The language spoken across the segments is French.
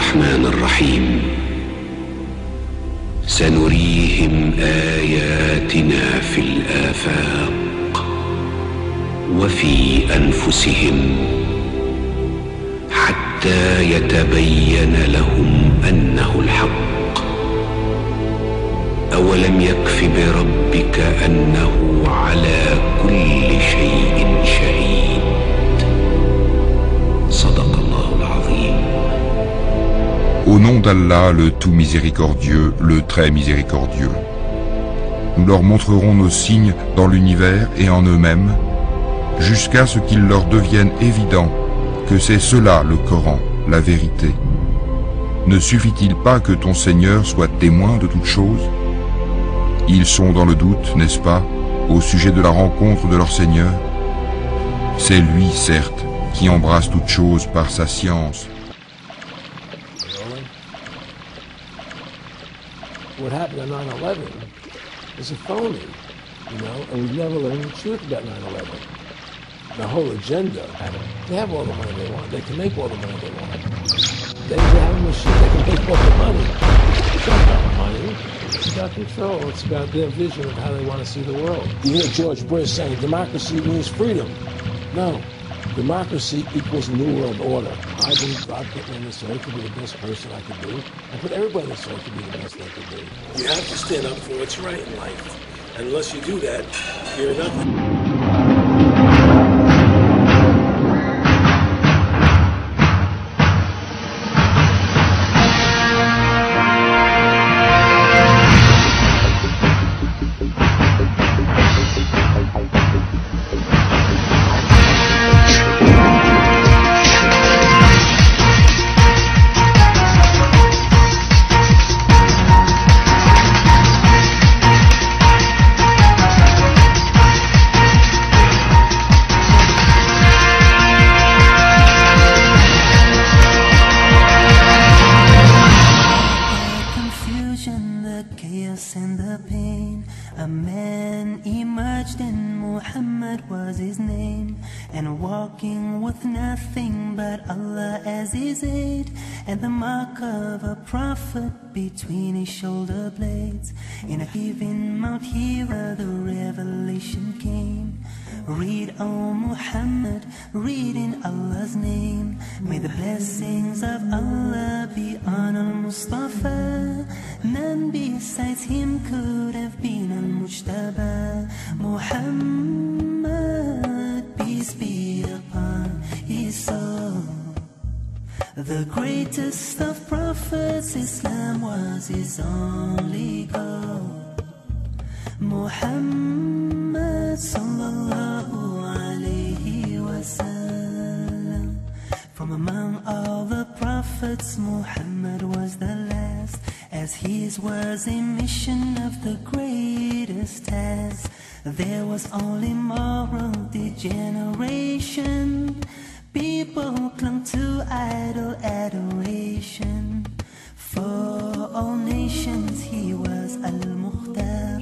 الرحمن الرحيم سنريهم آياتنا في الآفاق وفي أنفسهم حتى يتبين لهم أنه الحق أولم يكف بربك أنه على كل شيء شهيد صدق الله العظيم. Au nom d'Allah, le tout miséricordieux, le très miséricordieux. Nous leur montrerons nos signes dans l'univers et en eux-mêmes, jusqu'à ce qu'il leur devienne évident que c'est cela le Coran, la vérité. Ne suffit-il pas que ton Seigneur soit témoin de toutes choses? Ils sont dans le doute, n'est-ce pas, au sujet de la rencontre de leur Seigneur? C'est lui, certes, qui embrasse toutes choses par sa science. What happened on 9/11 is a phony, and we've never learned the truth about 9/11. The whole agenda, they have all the money they want. They can make all the money they want. They have a machine that can make all the money. It's not about money. It's about control. It's about their vision of how they want to see the world. You hear George Bush saying democracy means freedom. No. Democracy equals New World Order. I believe God put me on this earth to be the best person I could be. I put everybody on this earth to be the best they could be. You have to stand up for what's right in life. And unless you do that, you're nothing. Between his shoulder blades, in a heaving Mount Hira, the revelation came. Read, O Muhammad, read in Allah's name. May the blessings of Allah be on Al-Mustafa. None besides him could have been Al-Mujtaba. Muhammad, peace be upon his soul. The greatest of prophets, Islam was his only goal. Muhammad sallallahu alayhi wa sallam. From among all the prophets, Muhammad was the last, as his was a mission of the greatest task. There was only moral degeneration. People clung to idol adoration. For all nations he was Al-Mukhtar.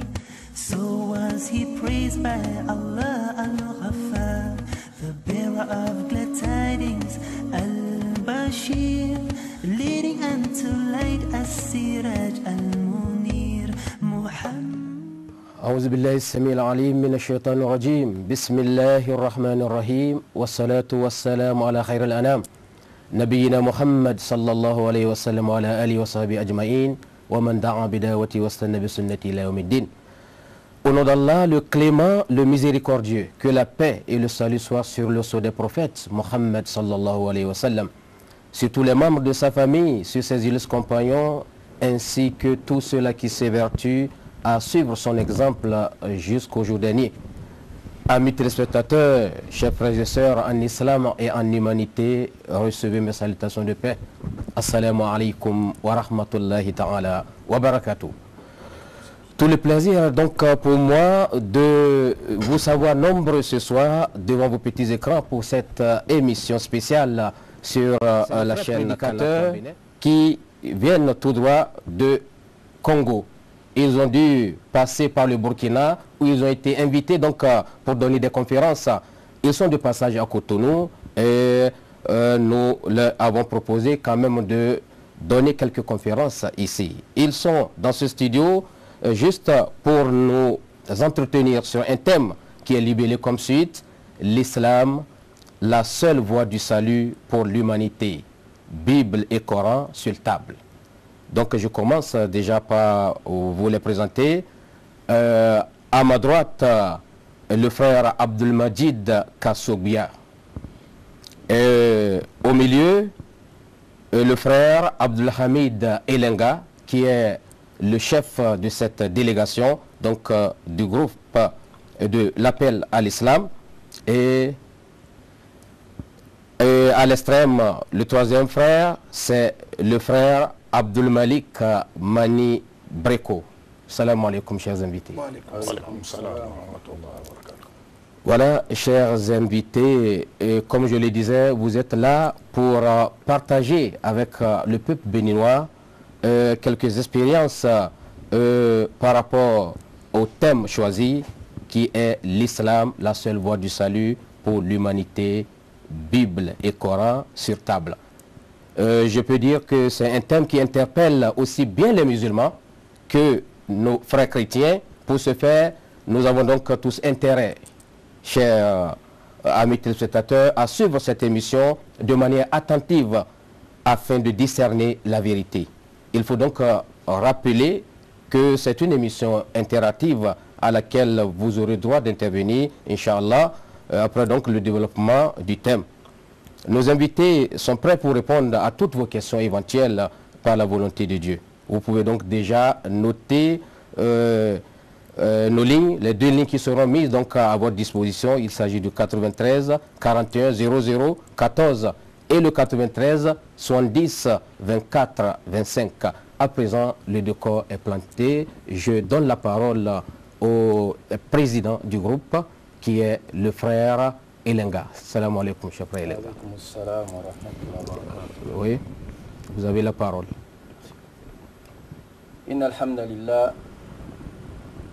So was he praised by Allah Al-Ghaffar, the bearer of glad tidings, Al-Bashir, leading unto light As-Siraj Al-Munir. Muhammad. أعوذ بالله السميع العليم من الشيطان الرجيم. بسم الله الرحمن الرحيم، والصلاة والسلام على خير الأنام نبينا محمد صلى الله عليه وسلم وعلى آله وصحبه أجمعين ومن دعا بدعوته واستنى بسنته إلى يوم الدين. Au nom d'Allah, le clément, le miséricordieux, que la paix et le salut soient sur le sceau des prophètes, Muhammad sallallahu alayhi wa sallam, sur tous les membres de sa famille, sur ses illustres compagnons, ainsi que tous ceux-là qui s'évertuent à suivre son exemple jusqu'au jour dernier. Amis téléspectateurs, chers frères et sœurs en islam et en humanité, recevez mes salutations de paix. Assalamu alaikum wa rahmatullahi ta'ala wa barakatuh. Tout le plaisir donc pour moi de vous savoir nombreux ce soir devant vos petits écrans pour cette émission spéciale sur la chaîne Canal qui viennent tout droit de Congo. Ils ont dû passer par le Burkina où ils ont été invités donc pour donner des conférences. Ils sont de passage à Cotonou et nous leur avons proposé quand même de donner quelques conférences ici. Ils sont dans ce studio juste pour nous entretenir sur un thème qui est libellé comme suite: l'islam, la seule voie du salut pour l'humanité. Bible et Coran sur table. Donc je commence déjà par vous les présenter. À ma droite, le frère Abdelmajid Kassogbia. Au milieu, le frère Abdelhamid Elenga, qui est le chef de cette délégation, donc du groupe de l'appel à l'islam. Et à l'extrême, le troisième frère, c'est le frère Abdul Malik Mani Breko. Salam alaikum, chers invités. Voilà, chers invités, et comme je le disais, vous êtes là pour partager avec le peuple béninois quelques expériences par rapport au thème choisi, qui est l'islam, la seule voie du salut pour l'humanité. Bible et Coran sur table. Je peux dire que c'est un thème qui interpelle aussi bien les musulmans que nos frères chrétiens. Pour ce faire, nous avons donc tous intérêt, chers amis téléspectateurs, à suivre cette émission de manière attentive afin de discerner la vérité. Il faut donc rappeler que c'est une émission interactive à laquelle vous aurez droit d'intervenir, Inch'Allah, après donc le développement du thème. Nos invités sont prêts pour répondre à toutes vos questions éventuelles par la volonté de Dieu. Vous pouvez donc déjà noter nos lignes, les deux lignes qui seront mises donc à votre disposition. Il s'agit du 93 41 00 14 et le 93 70 24 25. À présent, le décor est planté. Je donne la parole au président du groupe, qui est le frère Elenga. Salam alaikum, cher frère Elenga. Oui, vous avez la parole. إن الحمد لله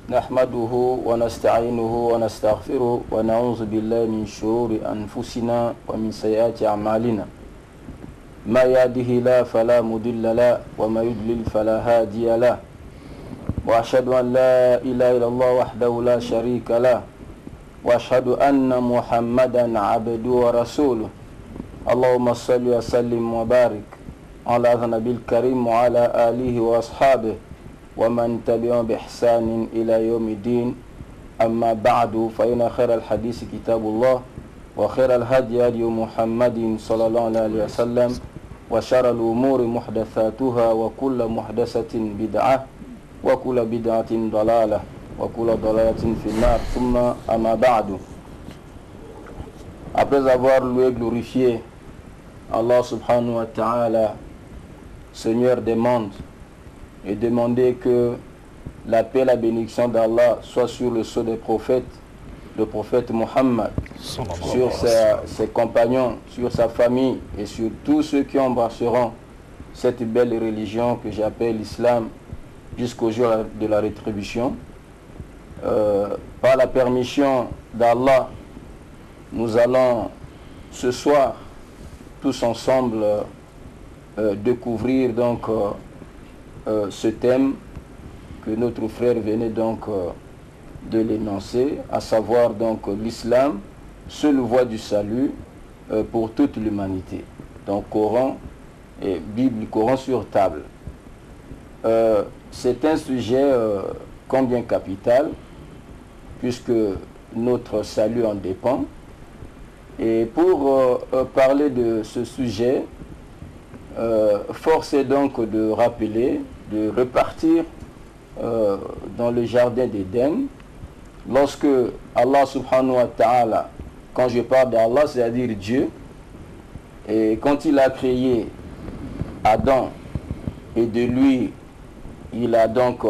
نحمده ونستعينه ونستغفره ونعوذ بالله من شرور أنفسنا ومن سيئات أعمالنا ما يهده الله فلا مضل له وما يضلل فلا هادي له وأشهد أن لا إله إلا الله وحده لا شريك له وأشهد أن محمدا عبده ورسوله اللهم صل وسلم وبارك على النبي الكريم وعلى آله وأصحابه ومن تبعهم بإحسان إلى يوم الدين أما بعد فإن خير الحديث كتاب الله وخير الهدي هدي محمد صلى الله عليه وسلم وشر الأمور محدثاتها وكل محدثة بدعة وكل بدعة ضلالة وكل ضلالة في النار ثم أما بعد. Après avoir loué et glorifié Allah subhanahu wa ta'ala, Seigneur des mondes, et demander que la paix et la bénédiction d'Allah soit sur le sceau des prophètes, le prophète Mohammed, sur ses compagnons, sur sa famille et sur tous ceux qui embrasseront cette belle religion que j'appelle l'islam jusqu'au jour de la rétribution. Par la permission d'Allah, nous allons ce soir tous ensemble découvrir donc ce thème que notre frère venait donc de l'énoncer, à savoir donc l'islam, seule voie du salut pour toute l'humanité. Donc Coran et Bible, Coran sur table. C'est un sujet combien capital, puisque notre salut en dépend. Et pour parler de ce sujet, force est donc de rappeler, de repartir dans le jardin d'Éden, lorsque Allah subhanahu wa ta'ala, quand je parle d'Allah, c'est-à-dire Dieu, et quand il a créé Adam, et de lui, il a donc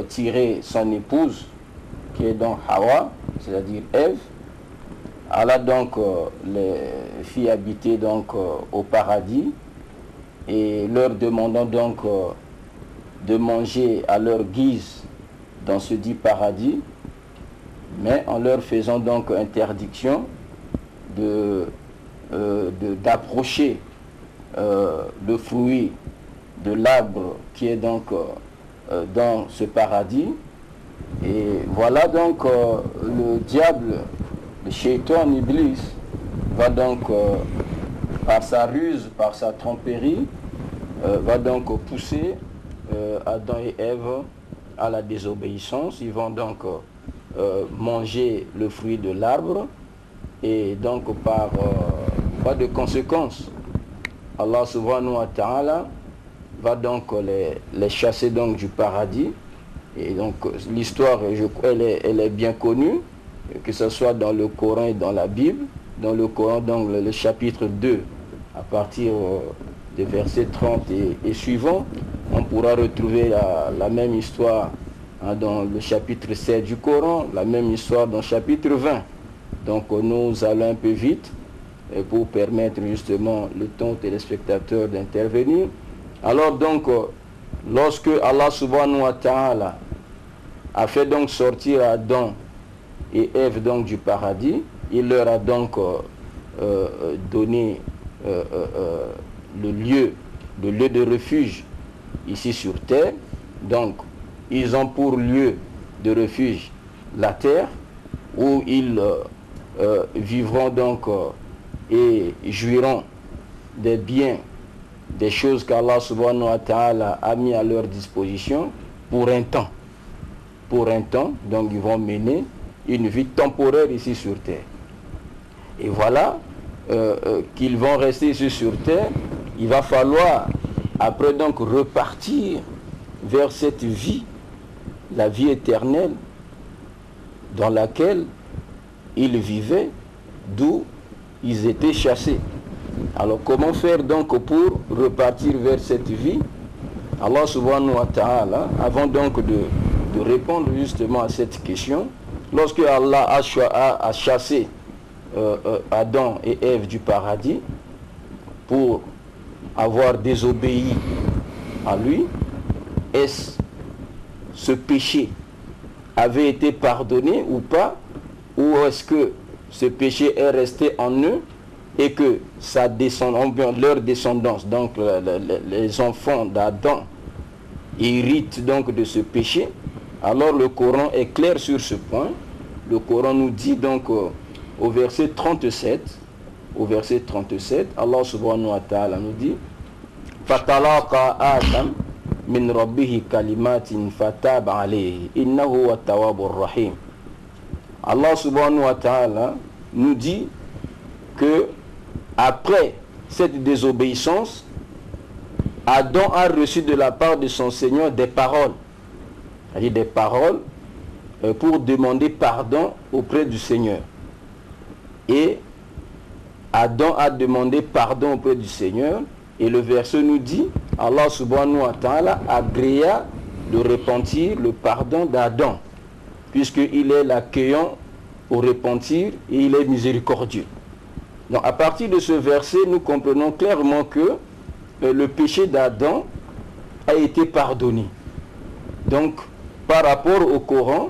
tiré son épouse, qui est donc Hawa, c'est-à-dire Ève. Allah donc les fit habiter donc au paradis, et leur demandant donc de manger à leur guise dans ce dit paradis, mais en leur faisant donc interdiction d'approcher le fruit de l'arbre qui est donc dans ce paradis. Et voilà donc le diable, le shaitan Iblis, va donc par sa ruse, par sa tromperie, va donc pousser Adam et Ève à la désobéissance. Ils vont donc manger le fruit de l'arbre, et donc par de conséquences, Allah subhanahu wa ta'ala va donc les chasser donc du paradis. Et donc l'histoire, elle est bien connue, que ce soit dans le Coran et dans la Bible. Dans le Coran, donc le chapitre 2, à partir des versets 30 et suivants, on pourra retrouver la même histoire dans le chapitre 7 du Coran, la même histoire dans le chapitre 20. Donc nous allons un peu vite pour permettre justement le temps aux téléspectateurs d'intervenir. Alors donc, lorsque Allah subhanahu wa ta'ala a fait donc sortir Adam et Ève donc du paradis, il leur a donc donné le lieu de refuge ici sur terre. Donc ils ont pour lieu de refuge la terre, où ils vivront donc et jouiront des biens, des choses qu'Allah subhanahu wa ta'ala a mis à leur disposition pour un temps. Pour un temps, donc ils vont mener une vie temporaire ici sur terre. Et voilà qu'ils vont rester ici sur terre. Il va falloir après donc repartir vers cette vie, la vie éternelle dans laquelle ils vivaient, d'où ils étaient chassés. Alors comment faire donc pour repartir vers cette vie? Allah subhanahu wa ta'ala, avant donc de répondre justement à cette question, lorsque Allah a chassé Adam et Ève du paradis pour avoir désobéi à lui, est-ce ce péché avait été pardonné ou pas, ou est-ce que ce péché est resté en eux et que leur descendance, donc les enfants d'Adam, héritent donc de ce péché? Alors le Coran est clair sur ce point. Le Coran nous dit donc au verset 37, Allah subhanahu wa ta'ala nous dit Fatalaqa Adam min rabbihi kalimatin fatab alayhi innahu wa tawwabur rahim. Allah subhanahu wa ta'ala nous dit que après cette désobéissance, Adam a reçu de la part de son Seigneur des paroles. C'est-à-dire des paroles pour demander pardon auprès du Seigneur. Et Adam a demandé pardon auprès du Seigneur. Et le verset nous dit, Allah subhanahu wa ta'ala agréa de repentir le pardon d'Adam, puisqu'il est l'accueillant au repentir et il est miséricordieux. Donc à partir de ce verset, nous comprenons clairement que le péché d'Adam a été pardonné. Donc par rapport au Coran,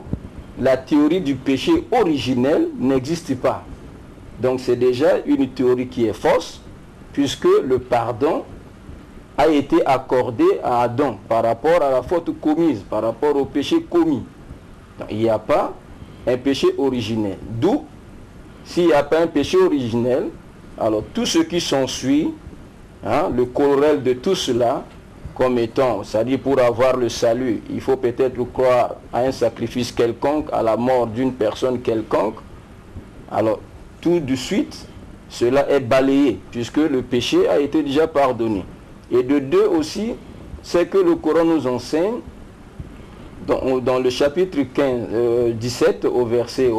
la théorie du péché originel n'existe pas. Donc c'est déjà une théorie qui est fausse, puisque le pardon a été accordé à Adam par rapport à la faute commise, par rapport au péché commis. Donc, il n'y a pas un péché originel. D'où, s'il n'y a pas un péché originel, alors tout ce qui s'ensuit, le corollaire de tout cela, comme étant, c'est-à-dire pour avoir le salut, il faut peut-être croire à un sacrifice quelconque, à la mort d'une personne quelconque. Alors, tout de suite, cela est balayé, puisque le péché a été déjà pardonné. Et de deux aussi, c'est que le Coran nous enseigne, dans le chapitre 17, au verset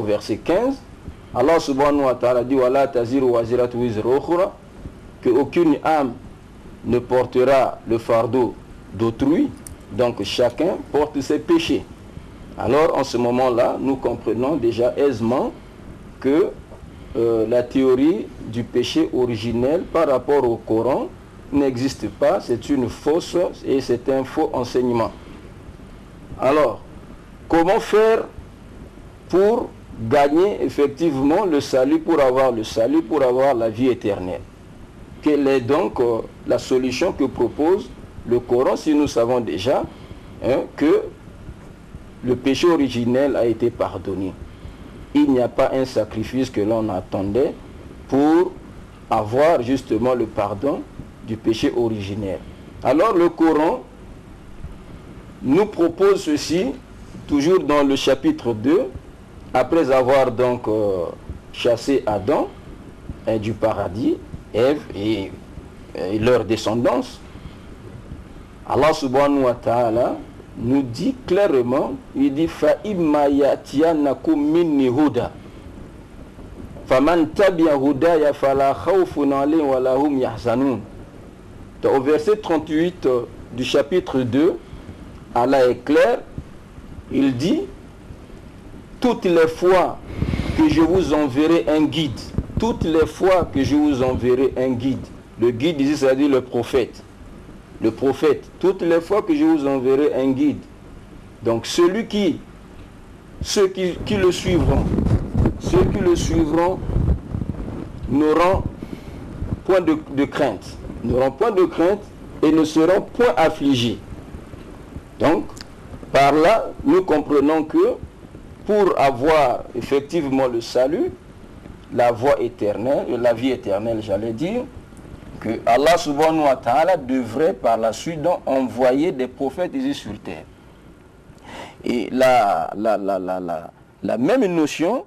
15, Allah subhanahu wa ta'ala dit « Wala taziru waziratu wizra ukhra » qu'aucune âme ne portera le fardeau d'autrui, donc chacun porte ses péchés. Alors en ce moment-là, nous comprenons déjà aisément que la théorie du péché originel par rapport au Coran n'existe pas, c'est une fausse et c'est un faux enseignement. Alors, comment faire pour gagner effectivement le salut, pour avoir le salut, pour avoir la vie éternelle? Quelle est donc la solution que propose le Coran si nous savons déjà que le péché originel a été pardonné? Il n'y a pas un sacrifice que l'on attendait pour avoir justement le pardon du péché originel. Alors le Coran nous propose ceci, toujours dans le chapitre 2, après avoir donc chassé Adam du paradis, Ève et leur descendance. Allah subhanahu wa ta'ala nous dit clairement, il dit فَإِمَّا يَأْتِيَنَّكُم مِّنِّي هُدًى فَمَنْ تَبِعَ هُدَايَ فَلَا خَوْفٌ عَلَيْهِمْ وَلَا هُمْ يَحْزَنُونَ. Au verset 38 du chapitre 2, Allah est clair, il dit: toutes les fois que je vous enverrai un guide, toutes les fois que je vous enverrai un guide, le guide ici, c'est-à-dire le prophète, toutes les fois que je vous enverrai un guide, donc ceux qui le suivront, n'auront point de crainte, et ne seront point affligés. Donc, par là, nous comprenons que pour avoir effectivement le salut, la voie éternelle, la vie éternelle, j'allais dire, que Allah subhanahu wa ta'ala devrait par la suite donc envoyer des prophètes ici sur terre. Et la même notion,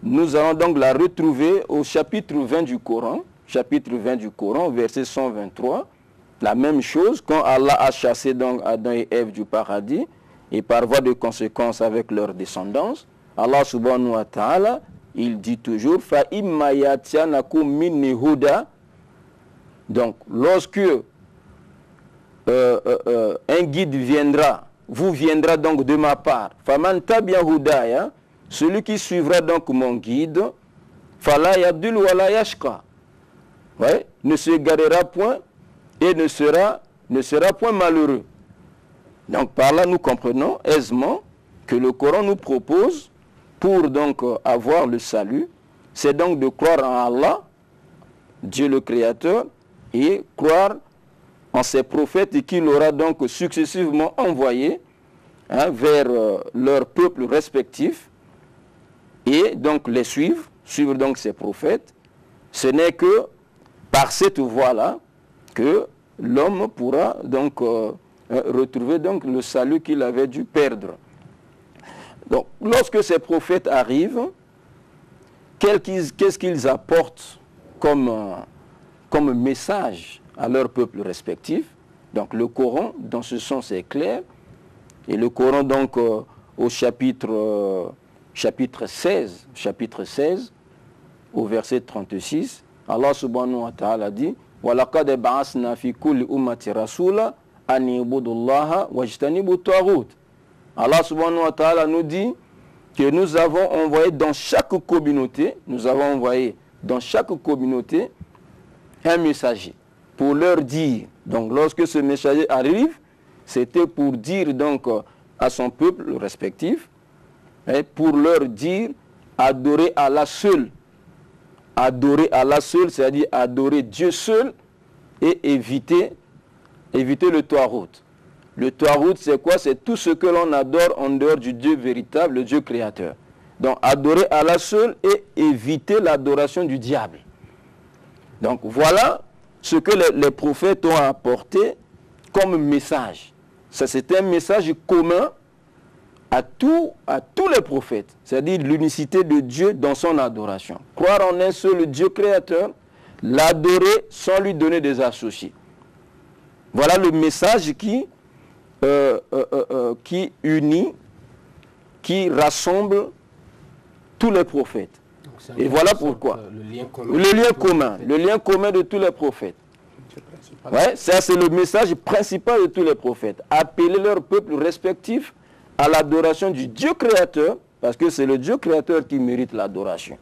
nous allons donc la retrouver au chapitre 20 du Coran, verset 123. La même chose, quand Allah a chassé donc Adam et Ève du paradis, et par voie de conséquence avec leur descendance, Allah subhanahu wa ta'ala, il dit toujours فَإِمَّا يَأْتِيَنَّكُم مِّنِّي هُدًى. Donc, lorsque un guide vous viendra donc de ma part, فَمَنْ تَبِعَ هُدَايَ, celui qui suivra donc mon guide, فَلَا يَضِلُّ وَلَا يَشْقَى, ne se garera point et ne sera point malheureux. Donc par là nous comprenons aisément que le Coran nous propose, pour donc avoir le salut, c'est donc de croire en Allah, Dieu le Créateur, et croire en ses prophètes qu'il aura donc successivement envoyés vers leurs peuples respectifs, et donc les suivre donc ces prophètes. Ce n'est que par cette voie-là que l'homme pourra donc retrouver donc le salut qu'il avait dû perdre. Donc, lorsque ces prophètes arrivent, qu'est-ce qu'ils apportent comme message à leur peuple respectif? Donc, le Coran, dans ce sens, est clair. Et le Coran, donc, au chapitre 16, au verset 36, Allah subhanahu wa ta'ala dit: وَلَقَدْ بَعَثْنَا فِي كُلِّ أُمَّةٍ رَسُولًا أَنِ اعْبُدُوا اللَّهَ وَاجْتَنِبُوا الطَّاغُوتَ. Allah subhanahu wa ta'ala nous dit que nous avons envoyé dans chaque communauté, un messager pour leur dire. Donc lorsque ce messager arrive, c'était pour dire donc à son peuple respectif, pour leur dire adorer Allah seul. Adorer Allah seul, c'est-à-dire adorer Dieu seul et éviter le Taghut. Le Taghut, c'est quoi? C'est tout ce que l'on adore en dehors du Dieu véritable, le Dieu créateur. Donc adorer Allah seul et éviter l'adoration du diable. Donc voilà ce que les prophètes ont apporté comme message. Ça, c'est un message commun à tous les prophètes, c'est-à-dire l'unicité de Dieu dans son adoration. Croire en un seul Dieu créateur, l'adorer sans lui donner des associés. Voilà le message qui unit, qui rassemble tous les prophètes. Et voilà pourquoi. Le lien commun de tous les prophètes. Ouais, ça c'est le message principal de tous les prophètes. Appeler leur peuple respectif à l'adoration du Dieu créateur, parce que c'est le Dieu créateur qui mérite l'adoration.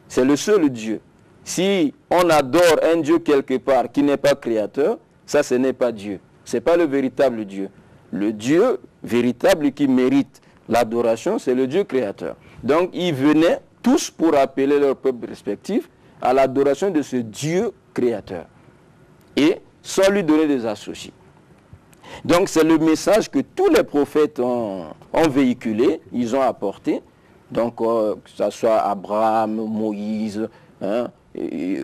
C'est le seul Dieu. Si on adore un Dieu quelque part qui n'est pas créateur, ça ce n'est pas Dieu. Ce n'est pas le véritable Dieu. Le Dieu véritable qui mérite l'adoration, c'est le Dieu créateur. Donc ils venaient tous pour appeler leur peuple respectif à l'adoration de ce Dieu créateur. Et sans lui donner des associés. Donc c'est le message que tous les prophètes ont véhiculé, ils ont apporté. Donc que ce soit Abraham, Moïse, hein,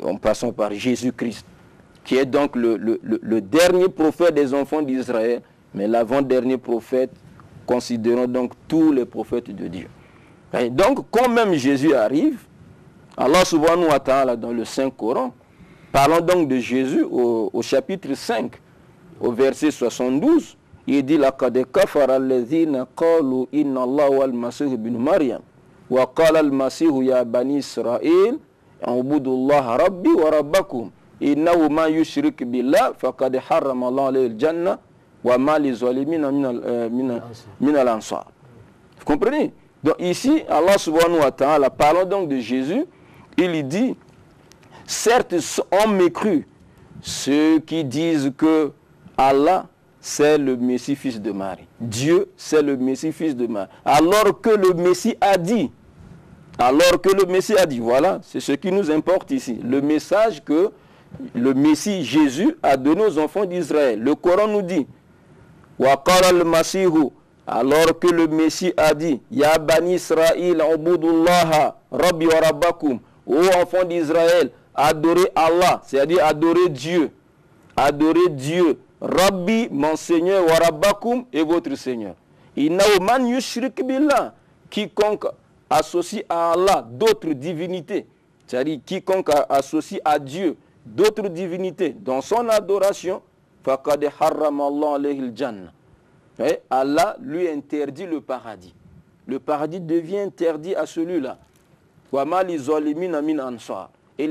en passant par Jésus-Christ, qui est donc le dernier prophète des enfants d'Israël, mais l'avant-dernier prophète, considérons donc tous les prophètes de Dieu. Et donc, quand même Jésus arrive, Allah subhanahu wa ta'ala dans le Saint-Coran, parlons donc de Jésus au chapitre 5, au verset 72, il dit « Laqad kafara alladhina qalu inna Allah wal masih ibn Maryam wa qala al-masih ya bani Israël ubudullaha rabbi wa rabbakum innahu man yushrik billah faqad harrama Allah alayhi al-jannah wa ma li zalimina min al-ansar ». Vous comprenez? Donc ici, Allah subhanahu wa ta'ala, parlons donc de Jésus, il dit, certes, on mécru ceux qui disent que Allah, c'est le Messie fils de Marie. Dieu, c'est le Messie fils de Marie. Alors que le Messie a dit, voilà, c'est ce qui nous importe ici. Le message que le Messie Jésus a donné aux enfants d'Israël. Le Coran nous dit, wa qala al-masihu, alors que le Messie a dit, ya bani Israël, ubudullaha rabbi wa rabbakum, ô enfants d'Israël, adorez Allah, c'est-à-dire adorez Dieu. Adorez Dieu. Rabbi, mon Seigneur, wa rabbakum, et votre Seigneur. Innahu man yushrik billah, quiconque associe à Allah d'autres divinités, c'est-à-dire quiconque associe à Dieu d'autres divinités dans son adoration, faqad harrama Allah alayhi al-jannah. Allah lui interdit le paradis. Le paradis devient interdit à celui-là. Wa ma li zalimina min ansar. Et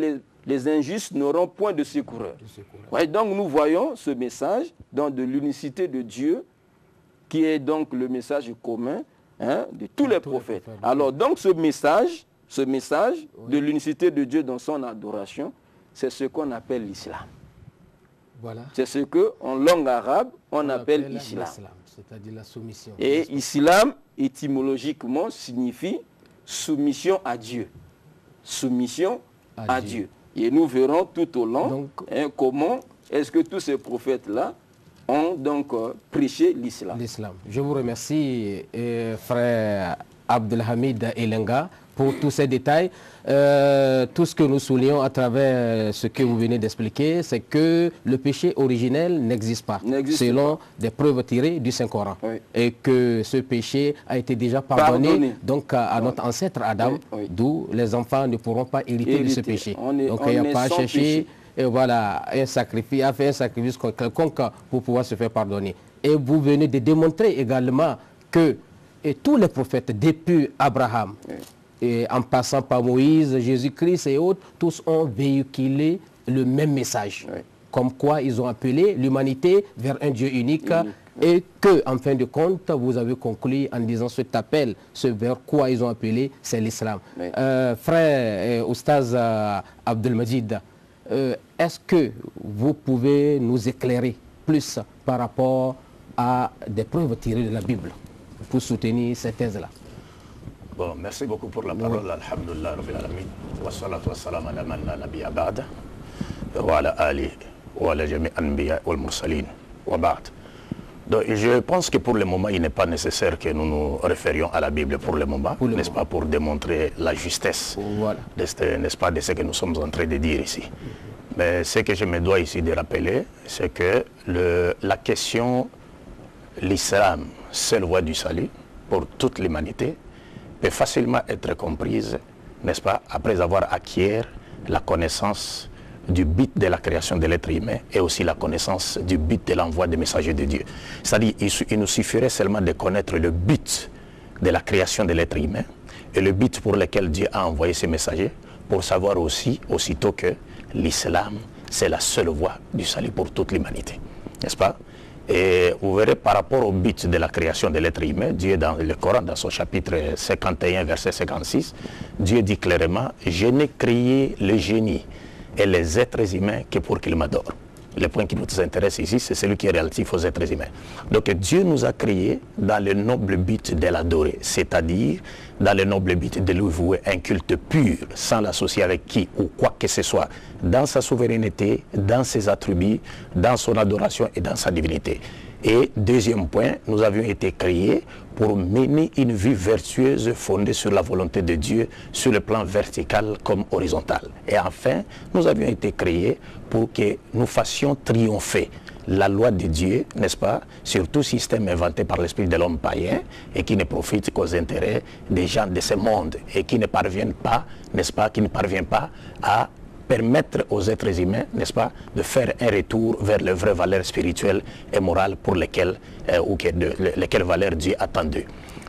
les injustes n'auront point de secoureurs. Ouais, donc nous voyons ce message de l'unicité de Dieu, qui est donc le message commun, hein, de tous les prophètes. Alors donc ce message de l'unicité de Dieu dans son adoration, c'est ce qu'on appelle l'islam. Voilà. C'est ce qu'en langue arabe, on appelle l'islam. C'est-à-dire la soumission. Et islam, étymologiquement, signifie soumission à Dieu. Soumission à Dieu. Et nous verrons tout au long comment est-ce que tous ces prophètes-là ont donc prêché l'islam. Je vous remercie, frère Abdelhamid Elenga, pour tous ces détails. Tout ce que nous soulignons à travers ce que vous venez d'expliquer, c'est que le péché originel n'existe pas, selon des preuves tirées du Saint-Coran. Oui. Et que ce péché a été déjà pardonné donc à notre ancêtre Adam, d'où les enfants ne pourront pas hériter de ce péché. Donc il n'y a pas à chercher et voilà, un sacrifice, à faire un sacrifice quelconque pour pouvoir se faire pardonner. Et vous venez de démontrer également que tous les prophètes, depuis Abraham, et en passant par Moïse, Jésus-Christ et autres, tous ont véhiculé le même message. Oui. Comme quoi ils ont appelé l'humanité vers un Dieu unique et que, en fin de compte, vous avez conclu en disant cet appel, ce vers quoi ils ont appelé, c'est l'islam. Oui. Frère Oustaz Abdelmajid, est-ce que vous pouvez nous éclairer plus par rapport à des preuves tirées de la Bible pour soutenir ces thèses-là? Bon, merci beaucoup pour la parole. Alhamdulillah, Rabbil Alamin. Wa salatu wa salam ala man la nabiyya ba'da. Wa ala alihi wa ala jami' anbiya wal mursalin. Wa ba'd. Donc, je pense que pour le moment, il n'est pas nécessaire que nous nous référions à la Bible pour le moment, n'est-ce pas, pour démontrer la justesse, n'est-ce pas, de ce que nous sommes en train de dire ici. Mais ce que je me dois ici de rappeler, c'est que la question, l'islam, seule voie du salut pour toute l'humanité, peut facilement être comprise, n'est-ce pas, après avoir acquis la connaissance du but de la création de l'être humain et aussi la connaissance du but de l'envoi des messagers de Dieu. C'est-à-dire il nous suffirait seulement de connaître le but de la création de l'être humain et le but pour lequel Dieu a envoyé ses messagers pour savoir aussitôt que l'islam, c'est la seule voie du salut pour toute l'humanité. N'est-ce pas? Et vous verrez par rapport au but de la création de l'être humain, Dieu dans le Coran, dans son chapitre 51, verset 56, Dieu dit clairement, je n'ai créé le génie et les êtres humains que pour qu'ils m'adorent. Le point qui nous intéresse ici, c'est celui qui est relatif aux êtres humains. Donc Dieu nous a créés dans le noble but de l'adorer, c'est-à-dire dans le noble but de lui vouer un culte pur, sans l'associer avec qui ou quoi que ce soit, dans sa souveraineté, dans ses attributs, dans son adoration et dans sa divinité. Et deuxième point, nous avions été créés pour mener une vie vertueuse fondée sur la volonté de Dieu, sur le plan vertical comme horizontal. Et enfin, nous avions été créés pour que nous fassions triompher la loi de Dieu, n'est-ce pas, sur tout système inventé par l'esprit de l'homme païen et qui ne profite qu'aux intérêts des gens de ce monde et qui ne parviennent pas, n'est-ce pas, qui ne parvient pas à permettre aux êtres humains, n'est-ce pas, de faire un retour vers les vraies valeurs spirituelles et morales pour lesquelles, lesquelles valeurs Dieu attend d'eux.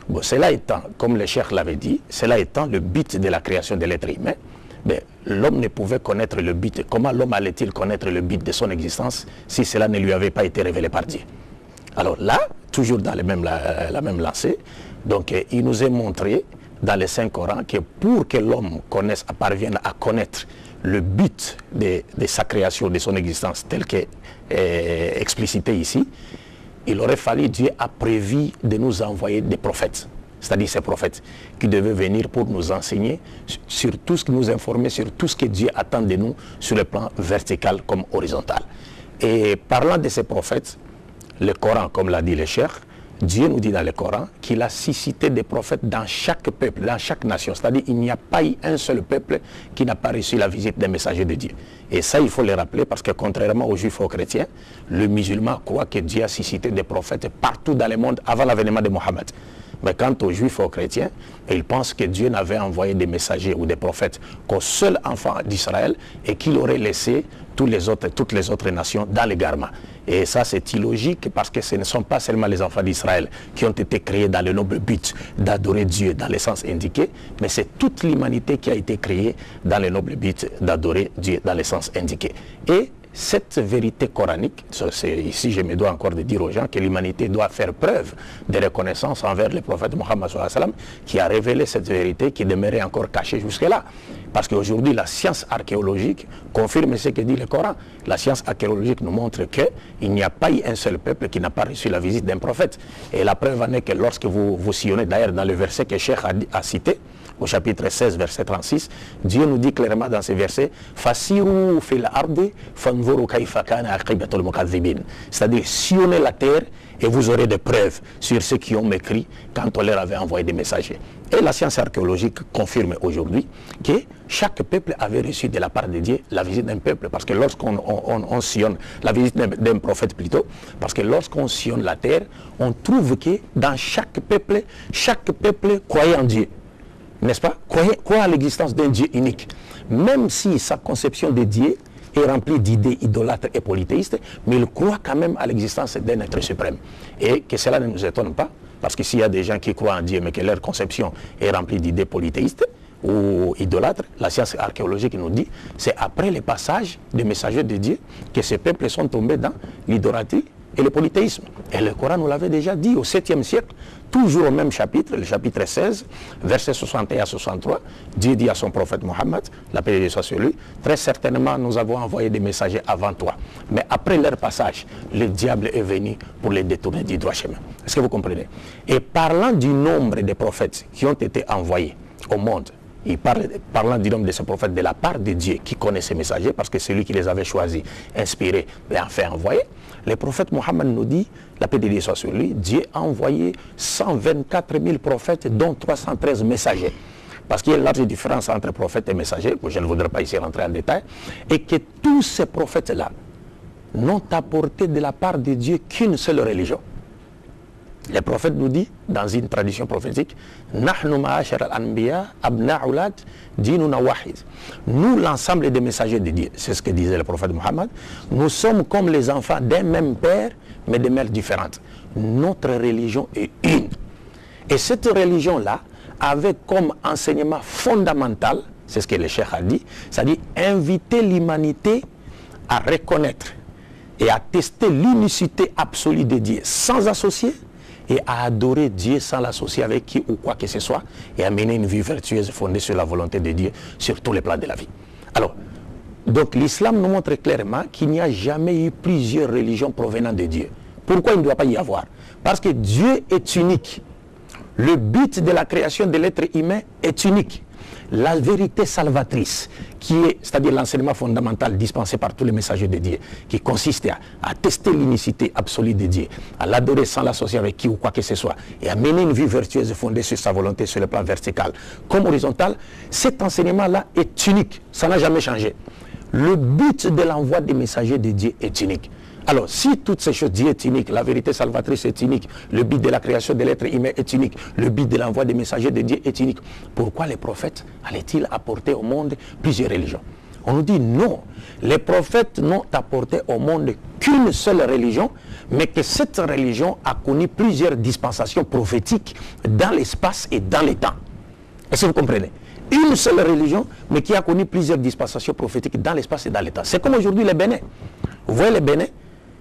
Bon, cela étant, comme le cheikh l'avait dit, cela étant le but de la création de l'être humain, l'homme ne pouvait connaître le but. Comment l'homme allait-il connaître le but de son existence si cela ne lui avait pas été révélé par Dieu? Alors là, toujours dans la même lancée, donc il nous est montré dans le Saint-Coran que pour que l'homme parvienne à connaître le but de sa création, de son existence, tel qu'est explicité ici, il aurait fallu, Dieu a prévu de nous envoyer des prophètes, c'est-à-dire ces prophètes qui devaient venir pour nous enseigner sur tout ce qui nous informer, sur tout ce que Dieu attend de nous sur le plan vertical comme horizontal. Et parlant de ces prophètes, le Coran, comme l'a dit le cheikh, Dieu nous dit dans le Coran qu'il a suscité des prophètes dans chaque peuple, dans chaque nation. C'est-à-dire qu'il n'y a pas eu un seul peuple qui n'a pas reçu la visite des messagers de Dieu. Et ça, il faut le rappeler parce que contrairement aux juifs et aux chrétiens, le musulman croit que Dieu a suscité des prophètes partout dans le monde avant l'avènement de Mohammed. Mais quant aux juifs et aux chrétiens, ils pensent que Dieu n'avait envoyé des messagers ou des prophètes qu'au seul enfant d'Israël et qu'il aurait laissé toutes les autres nations dans l'égarement. Et ça, c'est illogique parce que ce ne sont pas seulement les enfants d'Israël qui ont été créés dans le noble but d'adorer Dieu dans le sens indiqué, mais c'est toute l'humanité qui a été créée dans le noble but d'adorer Dieu dans le sens indiqué. Et cette vérité coranique, ici je me dois encore de dire aux gens que l'humanité doit faire preuve de reconnaissance envers le prophète Mohammed qui a révélé cette vérité qui demeurait encore cachée jusque-là. Parce qu'aujourd'hui la science archéologique confirme ce que dit le Coran. La science archéologique nous montre qu'il n'y a pas eu un seul peuple qui n'a pas reçu la visite d'un prophète. Et la preuve en est que lorsque vous sillonnez d'ailleurs dans le verset que Cheikh a cité, au chapitre 16, verset 36, Dieu nous dit clairement dans ce verset, Fasiru fil ardi fanzuru kayfa kana aqibatul mukaththibin. C'est-à-dire, sillonnez la terre et vous aurez des preuves sur ceux qui ont mécrit quand on leur avait envoyé des messagers. Et la science archéologique confirme aujourd'hui que chaque peuple avait reçu de la part de Dieu la visite d'un peuple. Parce que lorsqu'on sillonne, la visite d'un prophète plutôt, parce que lorsqu'on sillonne la terre, on trouve que dans chaque peuple croyait en Dieu. N'est-ce pas? Croit à l'existence d'un Dieu unique. Même si sa conception de Dieu est remplie d'idées idolâtres et polythéistes, mais il croit quand même à l'existence d'un être suprême. Et que cela ne nous étonne pas, parce que s'il y a des gens qui croient en Dieu, mais que leur conception est remplie d'idées polythéistes ou idolâtres, la science archéologique nous dit, c'est après le passage des messagers de Dieu que ces peuples sont tombés dans l'idolâtrie et le polythéisme. Et le Coran nous l'avait déjà dit au 7e siècle, toujours au même chapitre, le chapitre 16, versets 61 à 63, Dieu dit à son prophète Mohammed, la paix de Dieu soit sur lui, très certainement nous avons envoyé des messagers avant toi. Mais après leur passage, le diable est venu pour les détourner du droit chemin. Est-ce que vous comprenez? Et parlant du nombre de prophètes qui ont été envoyés au monde, parlant du nombre de ces prophètes de la part de Dieu qui connaît ces messagers, parce que c'est lui qui les avait choisis, inspirés et enfin envoyés, le prophète Mohammed nous dit, la paix de Dieu soit sur lui, Dieu a envoyé 124 000 prophètes, dont 313 messagers. Parce qu'il y a une large différence entre prophètes et messagers, je ne voudrais pas ici rentrer en détail, et que tous ces prophètes-là n'ont apporté de la part de Dieu qu'une seule religion. Le prophète nous dit, dans une tradition prophétique, Nahnu ma'ashar al-anbiya abna'ulad dinuna wahid. Nous, l'ensemble des messagers de Dieu, c'est ce que disait le prophète Mohammed, nous sommes comme les enfants d'un même père, mais de mères différentes. Notre religion est une. Et cette religion-là avait comme enseignement fondamental, c'est ce que le cheikh a dit, c'est-à-dire inviter l'humanité à reconnaître et à tester l'unicité absolue de Dieu sans associer, et à adorer Dieu sans l'associer avec qui ou quoi que ce soit, et à mener une vie vertueuse fondée sur la volonté de Dieu sur tous les plans de la vie. Alors, donc l'islam nous montre clairement qu'il n'y a jamais eu plusieurs religions provenant de Dieu. Pourquoi il ne doit pas y avoir? Parce que Dieu est unique. Le but de la création de l'être humain est unique. la vérité salvatrice, qui est, c'est-à-dire l'enseignement fondamental dispensé par tous les messagers de Dieu, qui consiste à tester l'unicité absolue de Dieu, à l'adorer sans l'associer avec qui ou quoi que ce soit, et à mener une vie vertueuse fondée sur sa volonté, sur le plan vertical comme horizontal, cet enseignement-là est unique, ça n'a jamais changé. Le but de l'envoi des messagers de Dieu est unique. Alors, si toutes ces choses, Dieu est unique, la vérité salvatrice est unique, le but de la création de l'être humain est unique, le but de l'envoi des messagers de Dieu est unique, pourquoi les prophètes allaient-ils apporter au monde plusieurs religions? On nous dit non, les prophètes n'ont apporté au monde qu'une seule religion, mais que cette religion a connu plusieurs dispensations prophétiques dans l'espace et dans le temps. Est-ce que vous comprenez? Une seule religion, mais qui a connu plusieurs dispensations prophétiques dans l'espace et dans le temps. C'est comme aujourd'hui le Bénin. Vous voyez le Bénin?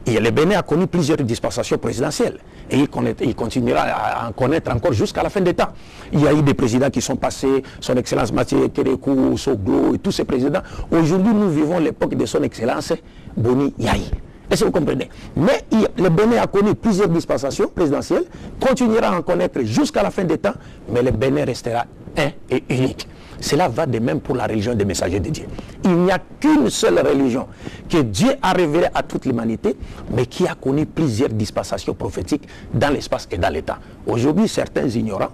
Et le Bénin a connu plusieurs dispensations présidentielles. Et il continuera à en connaître encore jusqu'à la fin des temps. Il y a eu des présidents qui sont passés, son Excellence Mathieu Kérékou, Soglo et tous ces présidents. Aujourd'hui, nous vivons l'époque de son Excellence Boni Yahi. Est-ce que vous comprenez? Mais le Bénin a connu plusieurs dispensations présidentielles, continuera à en connaître jusqu'à la fin des temps, mais le Bénin restera un et unique. Cela va de même pour la religion des messagers de Dieu. Il n'y a qu'une seule religion que Dieu a révélée à toute l'humanité, mais qui a connu plusieurs dispensations prophétiques dans l'espace et dans le temps. Aujourd'hui, certains ignorants,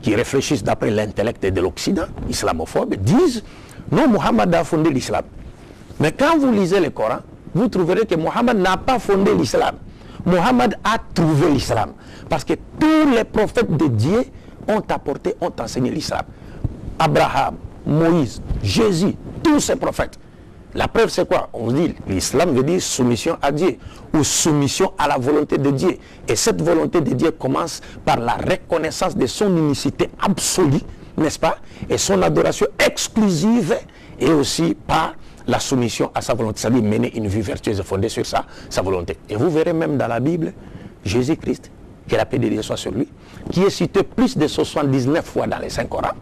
qui réfléchissent d'après l'intellect de l'Occident, islamophobes, disent « Non, Mohammed a fondé l'islam ». Mais quand vous lisez le Coran, vous trouverez que Mohammed n'a pas fondé l'islam. Mohammed a trouvé l'islam. Parce que tous les prophètes de Dieu ont apporté, ont enseigné l'islam. Abraham, Moïse, Jésus, tous ces prophètes. La preuve c'est quoi? On dit l'islam veut dire soumission à Dieu ou soumission à la volonté de Dieu. Et cette volonté de Dieu commence par la reconnaissance de son unicité absolue, n'est-ce pas? Et son adoration exclusive et aussi par la soumission à sa volonté, c'est-à-dire mener une vie vertueuse fondée sur sa volonté. Et vous verrez même dans la Bible, Jésus-Christ, que la paix de Dieu soit sur lui, qui est cité plus de 79 fois dans les 5 Corans.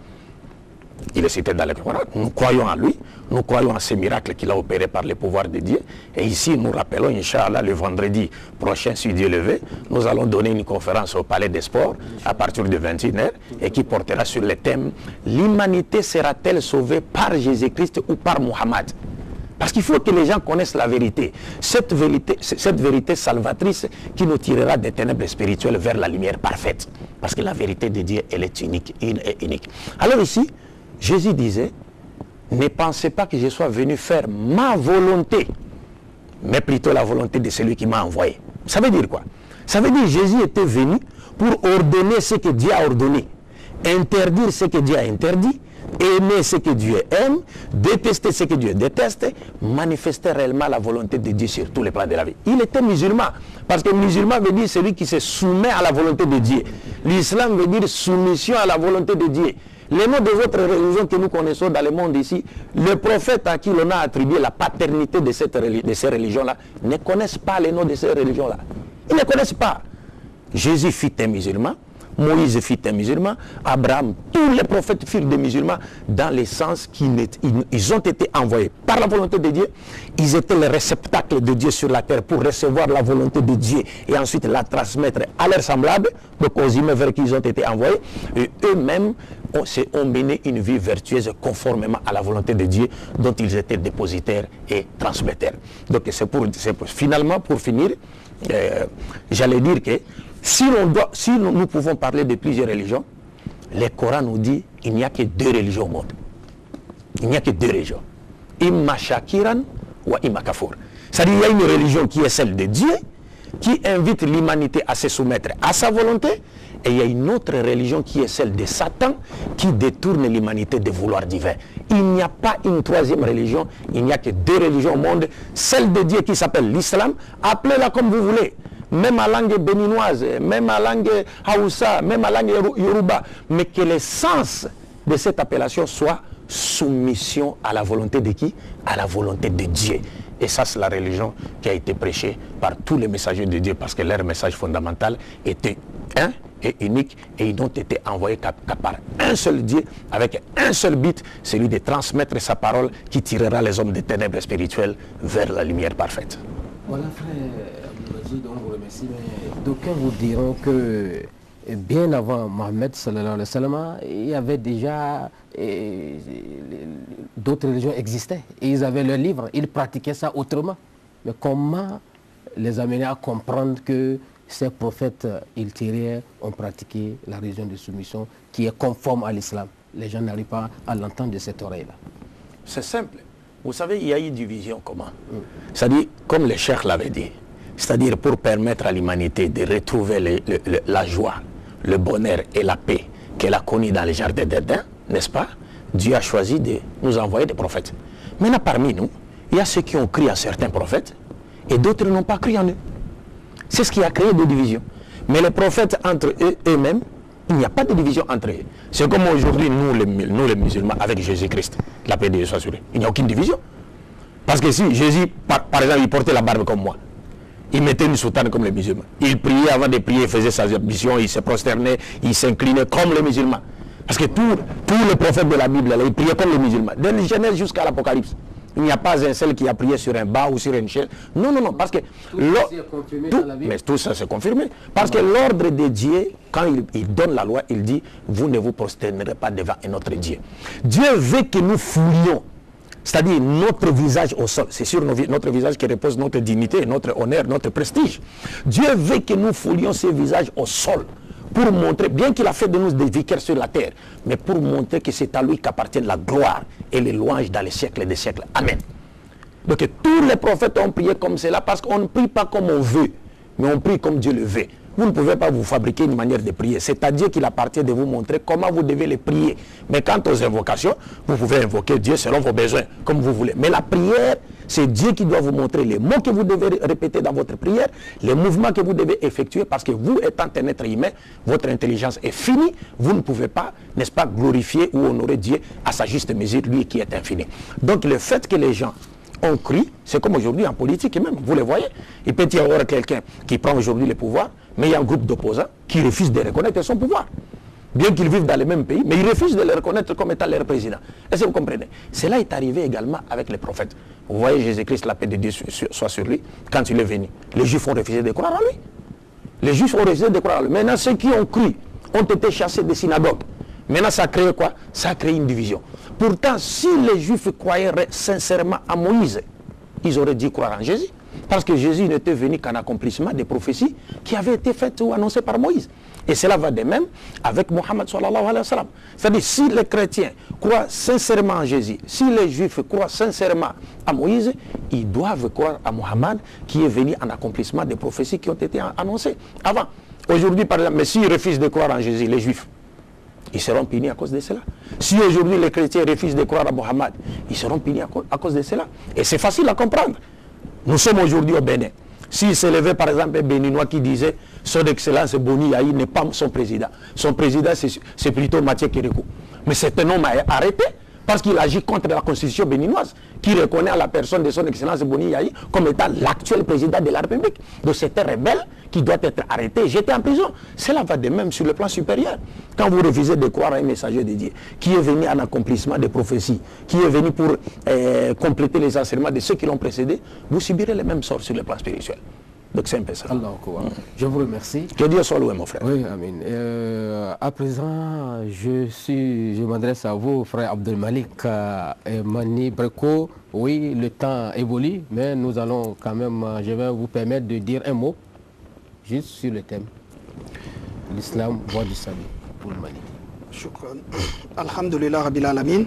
Il est cité dans le Coran. Nous croyons en lui, nous croyons en ces miracles qu'il a opérés par le pouvoir de Dieu. Et ici, nous rappelons, Inch'Allah, le vendredi prochain, si Dieu le veut, nous allons donner une conférence au Palais des Sports à partir de 21h et qui portera sur le thème « L'humanité sera-t-elle sauvée par Jésus-Christ ou par Mohammed ?» Parce qu'il faut que les gens connaissent la vérité. Cette vérité salvatrice qui nous tirera des ténèbres spirituelles vers la lumière parfaite. Parce que la vérité de Dieu, elle est unique, une et unique. Alors ici, Jésus disait, ne pensez pas que je sois venu faire ma volonté, mais plutôt la volonté de celui qui m'a envoyé. Ça veut dire quoi? Ça veut dire que Jésus était venu pour ordonner ce que Dieu a ordonné, interdire ce que Dieu a interdit, aimer ce que Dieu aime, détester ce que Dieu déteste, manifester réellement la volonté de Dieu sur tous les plans de la vie. Il était musulman, parce que musulman veut dire celui qui se soumet à la volonté de Dieu. L'islam veut dire soumission à la volonté de Dieu. Les noms des autres religions que nous connaissons dans le monde ici, le prophète à qui l'on a attribué la paternité de ces religions-là, ne connaissent pas les noms de ces religions-là. Ils ne connaissent pas. Jésus fut un musulman, Moïse fut un musulman, Abraham, tous les prophètes furent des musulmans dans le sens qu'ils ont été envoyés par la volonté de Dieu. Ils étaient le réceptacle de Dieu sur la terre pour recevoir la volonté de Dieu et ensuite la transmettre à leurs semblables, donc aux humains vers qui ils ont été envoyés. Et eux-mêmes ont mené une vie vertueuse conformément à la volonté de Dieu dont ils étaient dépositaires et transmetteurs. Donc finalement, pour finir, j'allais dire que si nous pouvons parler de plusieurs religions, le Coran nous dit qu'il n'y a que 2 religions au monde. Il n'y a que 2 religions. Imma shakiran wa imma kafur. C'est-à-dire qu'il y a une religion qui est celle de Dieu, qui invite l'humanité à se soumettre à sa volonté, et il y a une autre religion qui est celle de Satan, qui détourne l'humanité de vouloir divin. Il n'y a pas une 3e religion, il n'y a que 2 religions au monde, celle de Dieu qui s'appelle l'islam, appelez-la comme vous voulez. Même à langue béninoise, même à langue haoussa, même à langue yoruba, mais que l'essence de cette appellation soit soumission à la volonté de qui? À la volonté de Dieu. Et ça, c'est la religion qui a été prêchée par tous les messagers de Dieu, parce que leur message fondamental était un et unique, et ils n'ont été envoyés qu'à par un seul Dieu, avec un seul but, celui de transmettre sa parole qui tirera les hommes des ténèbres spirituelles vers la lumière parfaite. Voilà, frère. Donc vous remercie, mais d'aucuns vous diront que bien avant Mohammed sallallahu alayhi wa sallam, il y avait déjà d'autres religions existaient et ils avaient leurs livres, ils pratiquaient ça autrement. Mais comment les amener à comprendre que ces prophètes ultérieurs ont pratiqué la religion de soumission qui est conforme à l'islam? Les gens n'arrivent pas à l'entendre de cette oreille-là. C'est simple. Vous savez, il y a eu division comment? C'est-à-dire, comme le cheikh l'avait dit, c'est-à-dire pour permettre à l'humanité de retrouver la joie, le bonheur et la paix qu'elle a connue dans les jardins d'Éden, n'est-ce pas? Dieu a choisi de nous envoyer des prophètes. Maintenant, parmi nous, il y a ceux qui ont cru à certains prophètes et d'autres n'ont pas cru en eux. C'est ce qui a créé des divisions. Mais les prophètes entre eux-mêmes, il n'y a pas de division entre eux. C'est comme aujourd'hui, nous les musulmans, avec Jésus-Christ, la paix de Dieu soit sur eux. Il n'y a aucune division. Parce que si Jésus, par exemple, il portait la barbe comme moi, il mettait une soutane comme les musulmans. Il priait avant de prier, il faisait sa ablution, il se prosternait, il s'inclinait comme les musulmans. Parce que tous les prophètes de la Bible, là, ils priaient comme les musulmans. De Genèse jusqu'à l'Apocalypse. Il n'y a pas un seul qui a prié sur un banc ou sur une chaise. Non, non, non, parce que... Mais tout ça c'est confirmé. Parce que l'ordre de Dieu, quand il donne la loi, il dit, vous ne vous prosternerez pas devant un autre Dieu. Dieu veut que nous foulions, c'est-à-dire notre visage au sol. C'est sur notre visage qui repose notre dignité, notre honneur, notre prestige. Dieu veut que nous foulions ce visage au sol. Pour montrer, bien qu'il a fait de nous des vicaires sur la terre, mais pour montrer que c'est à lui qu'appartient la gloire et les louanges dans les siècles des siècles. Amen. Donc tous les prophètes ont prié comme cela parce qu'on ne prie pas comme on veut, mais on prie comme Dieu le veut. Vous ne pouvez pas vous fabriquer une manière de prier. C'est à Dieu qu'il appartient de vous montrer comment vous devez les prier. Mais quant aux invocations, vous pouvez invoquer Dieu selon vos besoins, comme vous voulez. Mais la prière, c'est Dieu qui doit vous montrer les mots que vous devez répéter dans votre prière, les mouvements que vous devez effectuer, parce que vous, étant un être humain, votre intelligence est finie. Vous ne pouvez pas, n'est-ce pas, glorifier ou honorer Dieu à sa juste mesure, lui qui est infini. Donc le fait que les gens ont cru, c'est comme aujourd'hui en politique même, vous le voyez. Il peut y avoir quelqu'un qui prend aujourd'hui le pouvoir, mais il y a un groupe d'opposants qui refusent de reconnaître son pouvoir. Bien qu'ils vivent dans le même pays, mais ils refusent de le reconnaître comme étant leur président. Est-ce que vous comprenez? Cela est arrivé également avec les prophètes. Vous voyez Jésus-Christ, la paix de Dieu soit sur lui, quand il est venu. Les Juifs ont refusé de croire en lui. Les Juifs ont refusé de croire en lui. Maintenant, ceux qui ont cru ont été chassés des synagogues. Maintenant, ça a créé quoi? Ça a créé une division. Pourtant, si les Juifs croyaient sincèrement à Moïse, ils auraient dû croire en Jésus. Parce que Jésus n'était venu qu'en accomplissement des prophéties qui avaient été faites ou annoncées par Moïse. Et cela va de même avec Mohammed sallallahu alayhi wa sallam. C'est-à-dire, si les chrétiens croient sincèrement en Jésus, si les Juifs croient sincèrement à Moïse, ils doivent croire à Mohammed qui est venu en accomplissement des prophéties qui ont été annoncées avant. Aujourd'hui, par exemple, mais s'ils refusent de croire en Jésus, les Juifs, ils seront punis à cause de cela. Si aujourd'hui les chrétiens refusent de croire à Mohammed, ils seront punis à cause de cela. Et c'est facile à comprendre. Nous sommes aujourd'hui au Bénin. S'il s'élevait par exemple un Béninois qui disait son excellence Boni Yahi n'est pas son président. Son président c'est plutôt Mathieu Kérékou. Mais cet homme a arrêté parce qu'il agit contre la constitution béninoise qui reconnaît à la personne de son excellence Boni Yahi comme étant l'actuel président de la République. Donc c'est un rebelle qui doit être arrêté, jeté en prison. Cela va de même sur le plan supérieur. Quand vous refusez de croire à un messager de Dieu qui est venu en accomplissement des prophéties, qui est venu pour compléter les enseignements de ceux qui l'ont précédé, vous subirez les mêmes sorts sur le plan spirituel. Donc c'est un peu ça. Je vous remercie. Que Dieu soit loué, mon frère. Oui, amin. À présent, je m'adresse à vous, frère Abdel Malik Mani Breko. Oui, le temps évolue, mais nous allons quand même, je vais vous permettre de dire un mot juste sur le thème. L'islam, voie du salut pour le Mali. Shukran. Alhamdulillah Rabbil Alamin.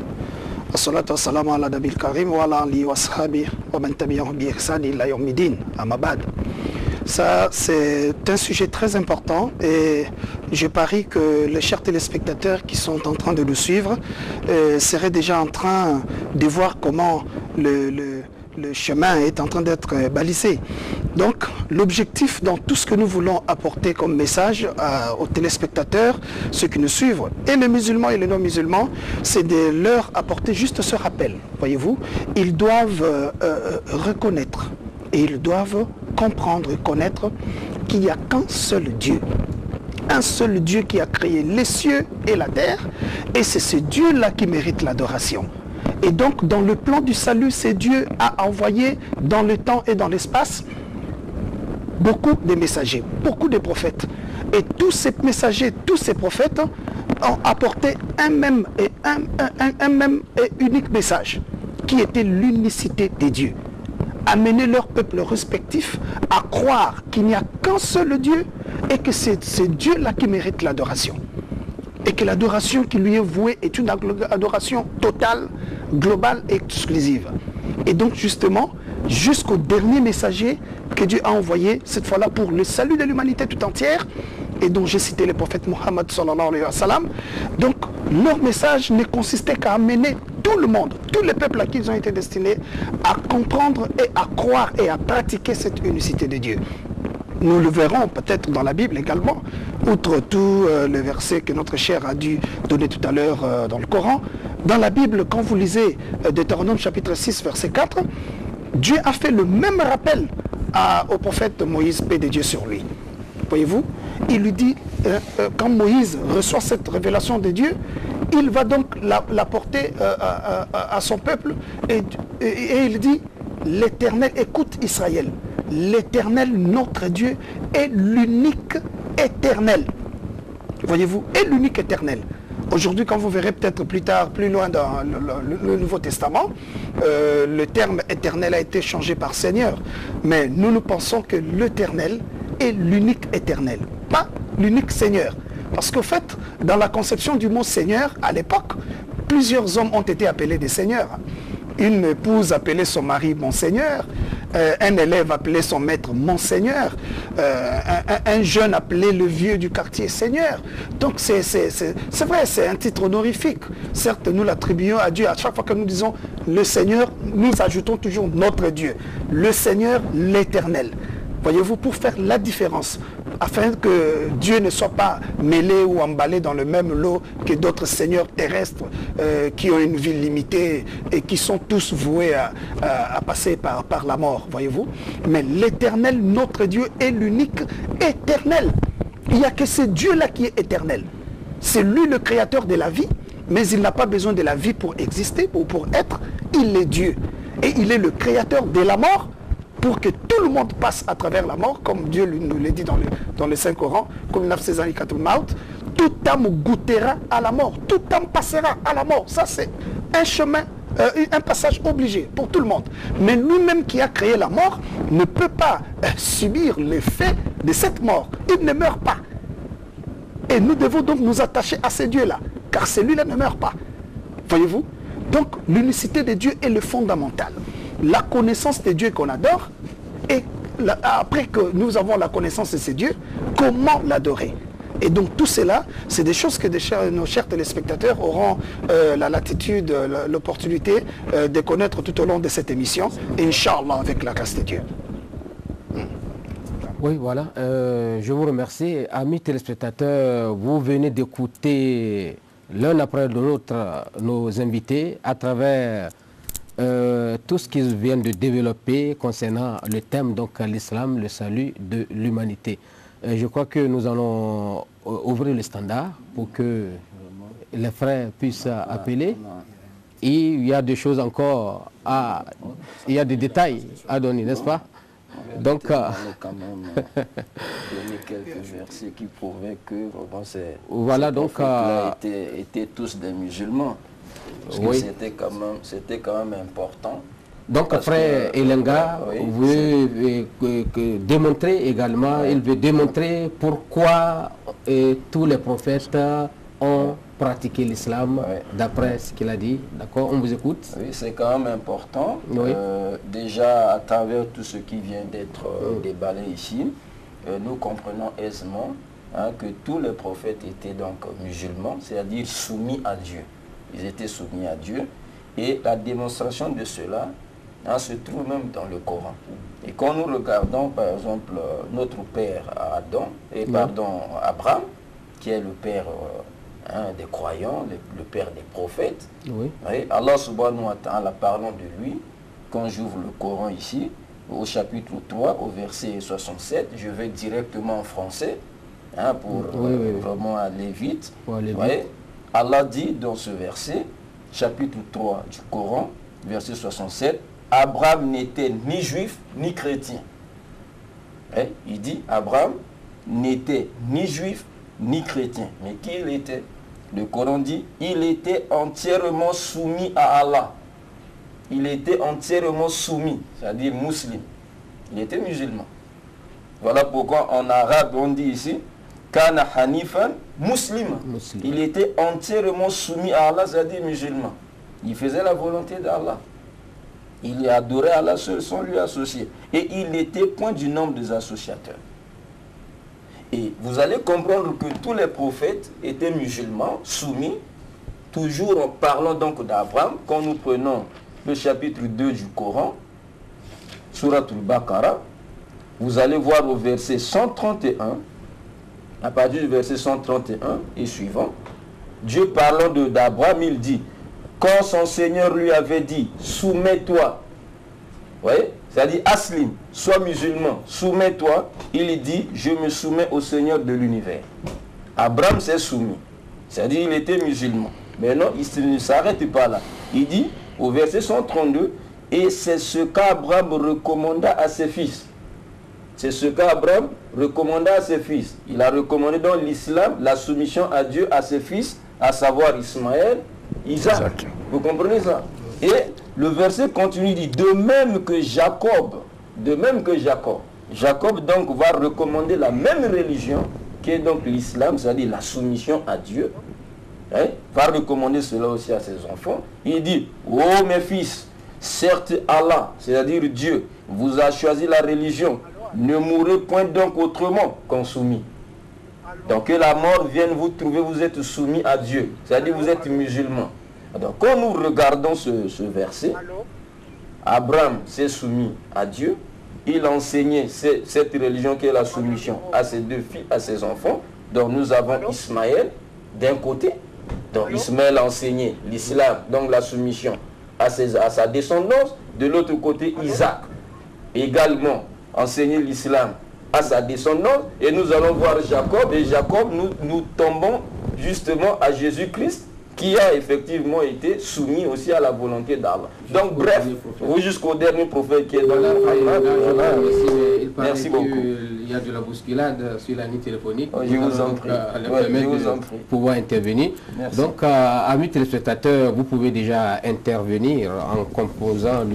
Assalatu wassalamu ala Nabil Karim wa ala alihi wa sahbihi wa man tabi'ahum bi ihsan ila yawmiddin. Amma ba'd. Ça, c'est un sujet très important et je parie que les chers téléspectateurs qui sont en train de nous suivre seraient déjà en train de voir comment le chemin est en train d'être balisé. Donc, l'objectif dans tout ce que nous voulons apporter comme message aux téléspectateurs, ceux qui nous suivent, et les musulmans et les non-musulmans, c'est de leur apporter juste ce rappel. Voyez-vous, ils doivent reconnaître et ils doivent comprendre et connaître qu'il n'y a qu'un seul Dieu. Un seul Dieu qui a créé les cieux et la terre, et c'est ce Dieu-là qui mérite l'adoration. Et donc, dans le plan du salut, c'est Dieu a envoyé dans le temps et dans l'espace beaucoup de messagers, beaucoup de prophètes. Et tous ces messagers, tous ces prophètes ont apporté un même et unique message, qui était l'unicité des dieux. Amener leur peuple respectif à croire qu'il n'y a qu'un seul Dieu et que c'est ce Dieu-là qui mérite l'adoration. Et que l'adoration qui lui est vouée est une adoration totale, globale et exclusive. Et donc justement, jusqu'au dernier messager que Dieu a envoyé, cette fois-là pour le salut de l'humanité tout entière, et dont j'ai cité le prophète Mohammed sallallahu alayhi wa sallam. Donc leur message ne consistait qu'à amener tout le monde, tous les peuples à qui ils ont été destinés, à comprendre et à croire et à pratiquer cette unicité de Dieu. Nous le verrons peut-être dans la Bible également, outre tous les versets que notre cher a dû donner tout à l'heure dans le Coran. Dans la Bible, quand vous lisez Deutéronome chapitre 6, verset 4, Dieu a fait le même rappel au prophète Moïse, paix de Dieu sur lui. Voyez-vous, il lui dit, quand Moïse reçoit cette révélation de Dieu, il va donc la porter à son peuple et il dit, l'Éternel, écoute Israël, l'Éternel, notre Dieu, est l'unique éternel. Voyez-vous, est l'unique éternel. Aujourd'hui, quand vous verrez peut-être plus tard, plus loin dans le Nouveau Testament, le terme éternel a été changé par Seigneur. Mais nous pensons que l'éternel est l'unique éternel, pas l'unique Seigneur. Parce qu'au fait, dans la conception du mot Seigneur, à l'époque, plusieurs hommes ont été appelés des seigneurs. Une épouse appelait son mari mon Seigneur, un élève appelait son maître mon Seigneur, un jeune appelait le vieux du quartier Seigneur. Donc c'est vrai, c'est un titre honorifique. Certes, nous l'attribuons à Dieu. À chaque fois que nous disons le Seigneur, nous ajoutons toujours notre Dieu. Le Seigneur, l'Éternel. Voyez-vous, pour faire la différence, afin que Dieu ne soit pas mêlé ou emballé dans le même lot que d'autres seigneurs terrestres qui ont une vie limitée et qui sont tous voués à passer par la mort, voyez-vous. Mais l'Éternel, notre Dieu, est l'unique éternel. Il n'y a que ce Dieu-là qui est éternel. C'est lui le créateur de la vie, mais il n'a pas besoin de la vie pour exister ou pour être. Il est Dieu. Et il est le créateur de la mort, pour que tout le monde passe à travers la mort, comme Dieu nous l'a dit dans le Saint-Coran, comme toute âme goûtera à la mort, toute âme passera à la mort. Ça, c'est un chemin, un passage obligé pour tout le monde. Mais lui-même qui a créé la mort ne peut pas subir l'effet de cette mort. Il ne meurt pas. Et nous devons donc nous attacher à ce Dieu-là, car celui-là ne meurt pas. Voyez-vous? Donc, l'unicité de Dieu est le fondamental. La connaissance de Dieu qu'on adore, et après que nous avons la connaissance de ces dieux, comment l'adorer? Et donc tout cela, c'est des choses que nos chers téléspectateurs auront la latitude, l'opportunité de connaître tout au long de cette émission, Inch'Allah, avec la grâce de Dieu. Oui, voilà. Je vous remercie. Amis téléspectateurs, vous venez d'écouter l'un après l'autre nos invités à travers tout ce qu'ils viennent de développer concernant le thème, donc l'islam, le salut de l'humanité. Je crois que nous allons ouvrir le standard pour que les frères puissent appeler. Et il y a des choses encore il y a des détails à donner, n'est-ce pas? Donc, quand même donner quelques versets qui prouvaient que voilà, donc étaient tous des musulmans. Parce que c'était quand même important. Donc après Elenga, veut démontrer également, il veut démontrer pourquoi tous les prophètes ont pratiqué l'islam, d'après ce qu'il a dit. D'accord, on vous écoute. Oui, c'est quand même important. Oui. Déjà, à travers tout ce qui vient d'être déballé ici, nous comprenons aisément que tous les prophètes étaient donc musulmans, c'est-à-dire soumis à Dieu. Ils étaient soumis à Dieu. Et la démonstration de cela se trouve même dans le Coran. Et quand nous regardons, par exemple, notre père Adam, Abraham, qui est le père des croyants, le père des prophètes, Allah subhanahu wa ta'ala, parlant de lui, quand j'ouvre le Coran ici, au chapitre 3, au verset 67, je vais directement en français, pour vraiment aller vite. Allah dit dans ce verset, chapitre 3 du Coran, verset 67, Abraham n'était ni juif ni chrétien. Il dit, Abraham n'était ni juif ni chrétien. Mais qui il était? Le Coran dit, il était entièrement soumis à Allah. Il était entièrement soumis, c'est-à-dire musulman. Il était musulman. Voilà pourquoi en arabe on dit ici, Kana Hanifan musulman. Il était entièrement soumis à Allah, c'est-à-dire musulman. Il faisait la volonté d'Allah. Il adorait Allah seul sans lui associer. Et il n'était point du nombre des associateurs. Et vous allez comprendre que tous les prophètes étaient musulmans, soumis, toujours en parlant donc d'Abraham. Quand nous prenons le chapitre 2 du Coran, Surat al-Baqarah, vous allez voir au verset 131, à partir du verset 131 et suivant, Dieu parlant d'Abraham, il dit, quand son Seigneur lui avait dit, soumets-toi, vous voyez, c'est-à-dire Aslim, sois musulman, soumets-toi, il dit, je me soumets au Seigneur de l'univers. Abraham s'est soumis, c'est-à-dire il était musulman. Mais non, il ne s'arrête pas là. Il dit, au verset 132, et c'est ce qu'Abraham recommanda à ses fils. C'est ce qu'Abraham recommanda à ses fils. Il a recommandé dans l'islam la soumission à Dieu à ses fils, à savoir Ismaël, Isaac. Vous comprenez ça? Et le verset continue, dit, de même que Jacob, Jacob donc va recommander la même religion qui est donc l'islam, c'est-à-dire la soumission à Dieu. Hein? Va recommander cela aussi à ses enfants. Il dit, oh mes fils, certes Allah, c'est-à-dire Dieu, vous a choisi la religion. Ne mourrez point donc autrement qu'en soumis. Donc que la mort vienne vous trouver, vous êtes soumis à Dieu. C'est-à-dire vous êtes musulman. Donc quand nous regardons ce verset, Abraham s'est soumis à Dieu. Il enseignait cette religion qui est la soumission à ses deux filles, à ses enfants. Donc nous avons Ismaël d'un côté. Donc Ismaël a enseigné l'islam, donc la soumission à sa descendance. De l'autre côté, Isaac également enseigné l'islam à sa descendance. Et nous allons voir Jacob. Et Jacob, nous tombons justement à Jésus-Christ, qui a effectivement été soumis aussi à la volonté d'Allah. Donc bref, jusqu'au dernier prophète qui est dans la Merci beaucoup. Il y a de la bousculade sur la ligne téléphonique. Je vous en prie. Pouvoir intervenir. Merci. Donc, amis téléspectateurs, vous pouvez déjà intervenir en composant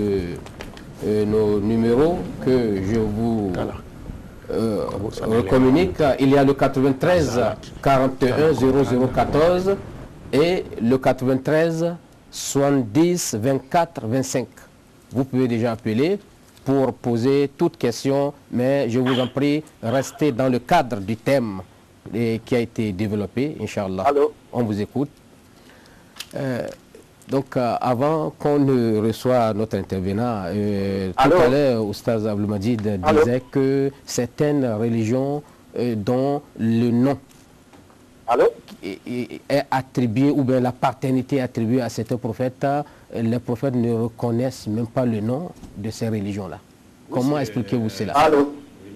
nos numéros que je vous communique. Il y a le 93 41 0014 et le 93 70 24 25. Vous pouvez déjà appeler pour poser toute question, mais je vous en prie, restez dans le cadre du thème qui a été développé, Inch'Allah. On vous écoute. Donc, avant qu'on ne reçoive notre intervenant, tout à l'heure, Oustaz Abdelmajid disait que certaines religions dont le nom est attribué, ou bien la paternité attribuée à certains prophètes, les prophètes ne reconnaissent même pas le nom de ces religions-là. Comment expliquez-vous cela?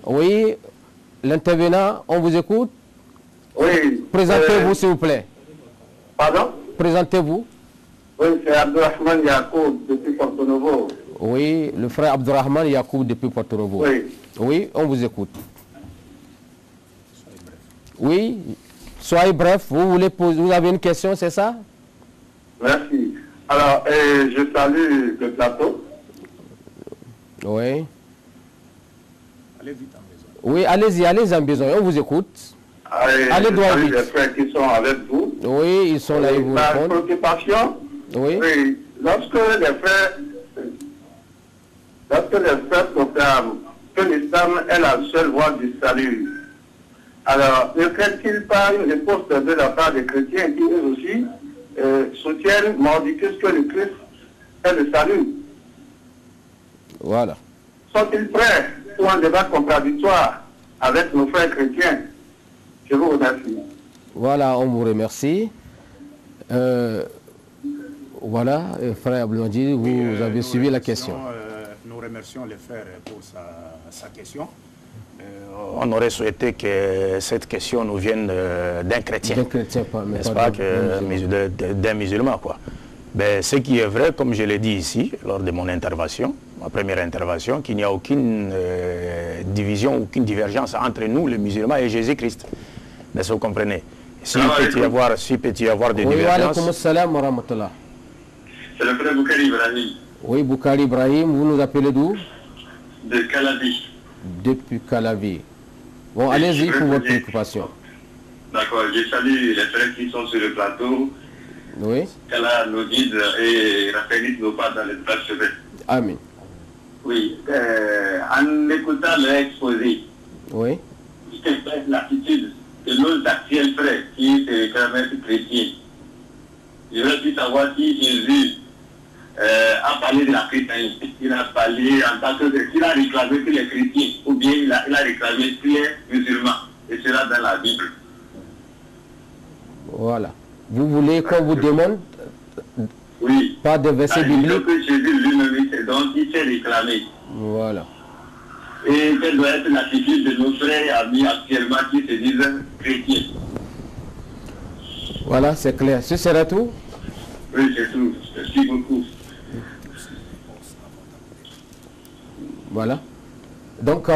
Oui, l'intervenant, on vous écoute. Oui. Présentez-vous, s'il vous plaît. Pardon? Présentez-vous. Oui, c'est Abdurrahman Yacoub depuis Porto Novo. Oui, le frère Abdurrahman Yacoub depuis Porto Novo. Oui. Oui, on vous écoute. Oui, soyez bref, vous avez une question, c'est ça? Merci. Alors, je salue le plateau. Oui. Allez vite en maison. Oui, allez en besoin, on vous écoute. Allez droit vite. Les frères qui sont avec vous. Oui, ils sont là, ils vous Ma répondent. préoccupation, Oui. lorsque les frères proclament que l'islam est la seule voie du salut, alors ne crée-t-il pas une réponse de la part des chrétiens qui eux aussi soutiennent, mordicus que le Christ est le salut? Voilà. Sont-ils prêts pour un débat contradictoire avec nos frères chrétiens? Je vous remercie. Voilà, on vous remercie. Voilà, frère Abdelmajid, vous avez suivi la question. Nous remercions les frères pour sa question. On aurait souhaité que cette question nous vienne d'un chrétien. D'un chrétien, n'est-ce pas, d'un musulman, quoi. Ben, ce qui est vrai, comme je l'ai dit ici, lors de mon intervention, ma première intervention, qu'il n'y a aucune division, aucune divergence entre nous, les musulmans, et Jésus-Christ. Est-ce que vous comprenez? S'il peut y avoir des divergences... C'est le frère Boukari Ibrahim. Oui, Boukari Ibrahim, vous nous appelez d'où? De Calavi. Depuis Calavi. Bon, allez-y pour votre préoccupation. D'accord, je salue les frères qui sont sur le plateau. Oui. Qu'Allah nous guide et raffermisse nos pas dans l'espace chemin. Amen. Oui, en écoutant l'exposé, oui, l'attitude de nos actuels frères qui se réclament chrétiens. Je veux plus savoir si Jésus a parlé de la chrétienté, il a parlé en tant que chrétien, il a réclamé que les chrétiens, ou bien il a réclamé que les musulmans, et cela dans la Bible. Voilà. Vous voulez qu'on vous demande oui. Pas de verset biblique que Jésus lui-même, c'est donc il s'est réclamé. Voilà. Et quelle doit être l'attitude de nos frères et amis actuellement qui se disent chrétiens. Voilà, c'est clair. Ce sera tout? Oui, c'est tout. Merci beaucoup. Voilà. Donc,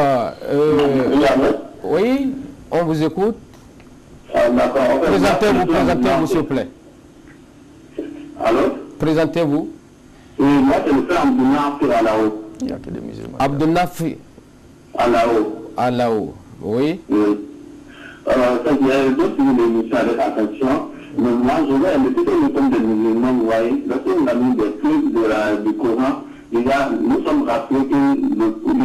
oui, on vous écoute. Présentez-vous, s'il vous plaît. Allô? Présentez-vous. Moi, c'est le frère Abdounafi Alao. Il n'y a que des musulmans. Abdounafi Alao. Alao, oui. C'est-à-dire, d'autres l'émission avec attention, mais moi, je vais inviter que nous sommes des musulmans, vous voyez, lorsqu'on a mis des trucs du Coran, déjà, nous sommes rappelés que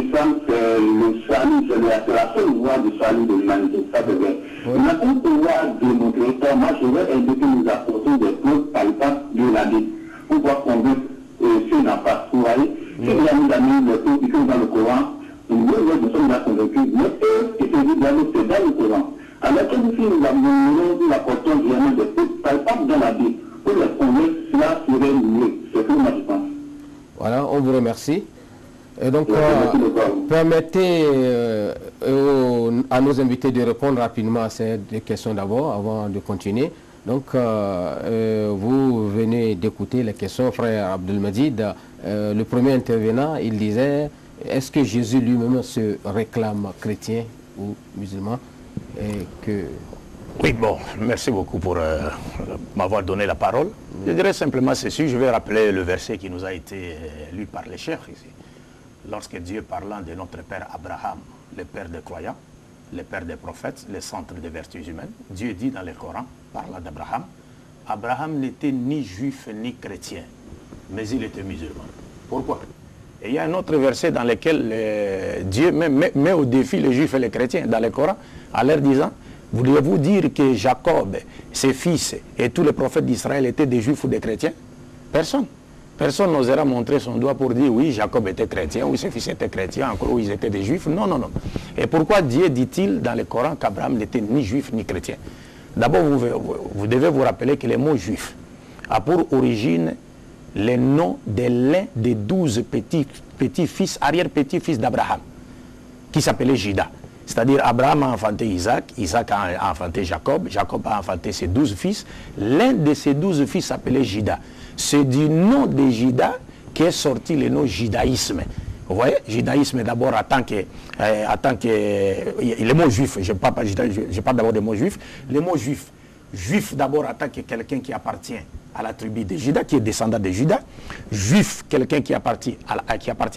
l'islam, c'est le salut, c'est la seule voie du salut de l'humanité, ça c'est vrai. Mais pour pouvoir démontrer ça, moi, je vais inviter nous apporter des preuves palpables de la Bible, pour pouvoir convaincre ceux n'a pas, vous voyez. Si nous avons mis des preuves qui sont dans le Coran, nous sommes là convaincus, mais eux qui se disent c'est dans le Coran. Alors que nous apportons vraiment des preuves palpables dans la Bible, pour les convaincre, cela serait mieux. C'est ce que moi je pense. Voilà, on vous remercie. Et donc, permettez à nos invités de répondre rapidement à ces deux questions d'abord, avant de continuer. Donc, vous venez d'écouter les questions, frère Abdelmajid. Le premier intervenant, il disait, est-ce que Jésus lui-même se réclame chrétien ou musulman? Et que... Oui, bon, merci beaucoup pour m'avoir donné la parole. Je dirais simplement ceci, je vais rappeler le verset qui nous a été lu par les chefs ici. Lorsque Dieu parlant de notre père Abraham, le père des croyants, le père des prophètes, le centre des vertus humaines, Dieu dit dans le Coran, parlant d'Abraham, Abraham n'était ni juif ni chrétien, mais il était musulman. Pourquoi? Et il y a un autre verset dans lequel Dieu met au défi les juifs et les chrétiens dans le Coran, en leur disant, voulez-vous dire que Jacob, ses fils et tous les prophètes d'Israël étaient des juifs ou des chrétiens? Personne. Personne n'osera montrer son doigt pour dire oui, Jacob était chrétien, oui, ses fils étaient chrétiens, encore oui, ils étaient des juifs. Non, non, non. Et pourquoi Dieu dit-il dans le Coran qu'Abraham n'était ni juif ni chrétien? D'abord, vous devez vous rappeler que le mot juif a pour origine les noms de l'un des 12 petits-fils, arrière-petits-fils d'Abraham, qui s'appelait Juda. C'est-à-dire Abraham a enfanté Isaac, Isaac a enfanté Jacob, Jacob a enfanté ses 12 fils. L'un de ces 12 fils s'appelait Juda. C'est du nom de Juda qu'est sorti le nom judaïsme. Vous voyez, judaïsme d'abord en tant que le mot juif, je parle d'abord des mots juifs. Le mot juif, juif d'abord en tant que quelqu'un qui appartient à la tribu de Juda, qui est descendant de Juda. Juif, quelqu'un qui appartient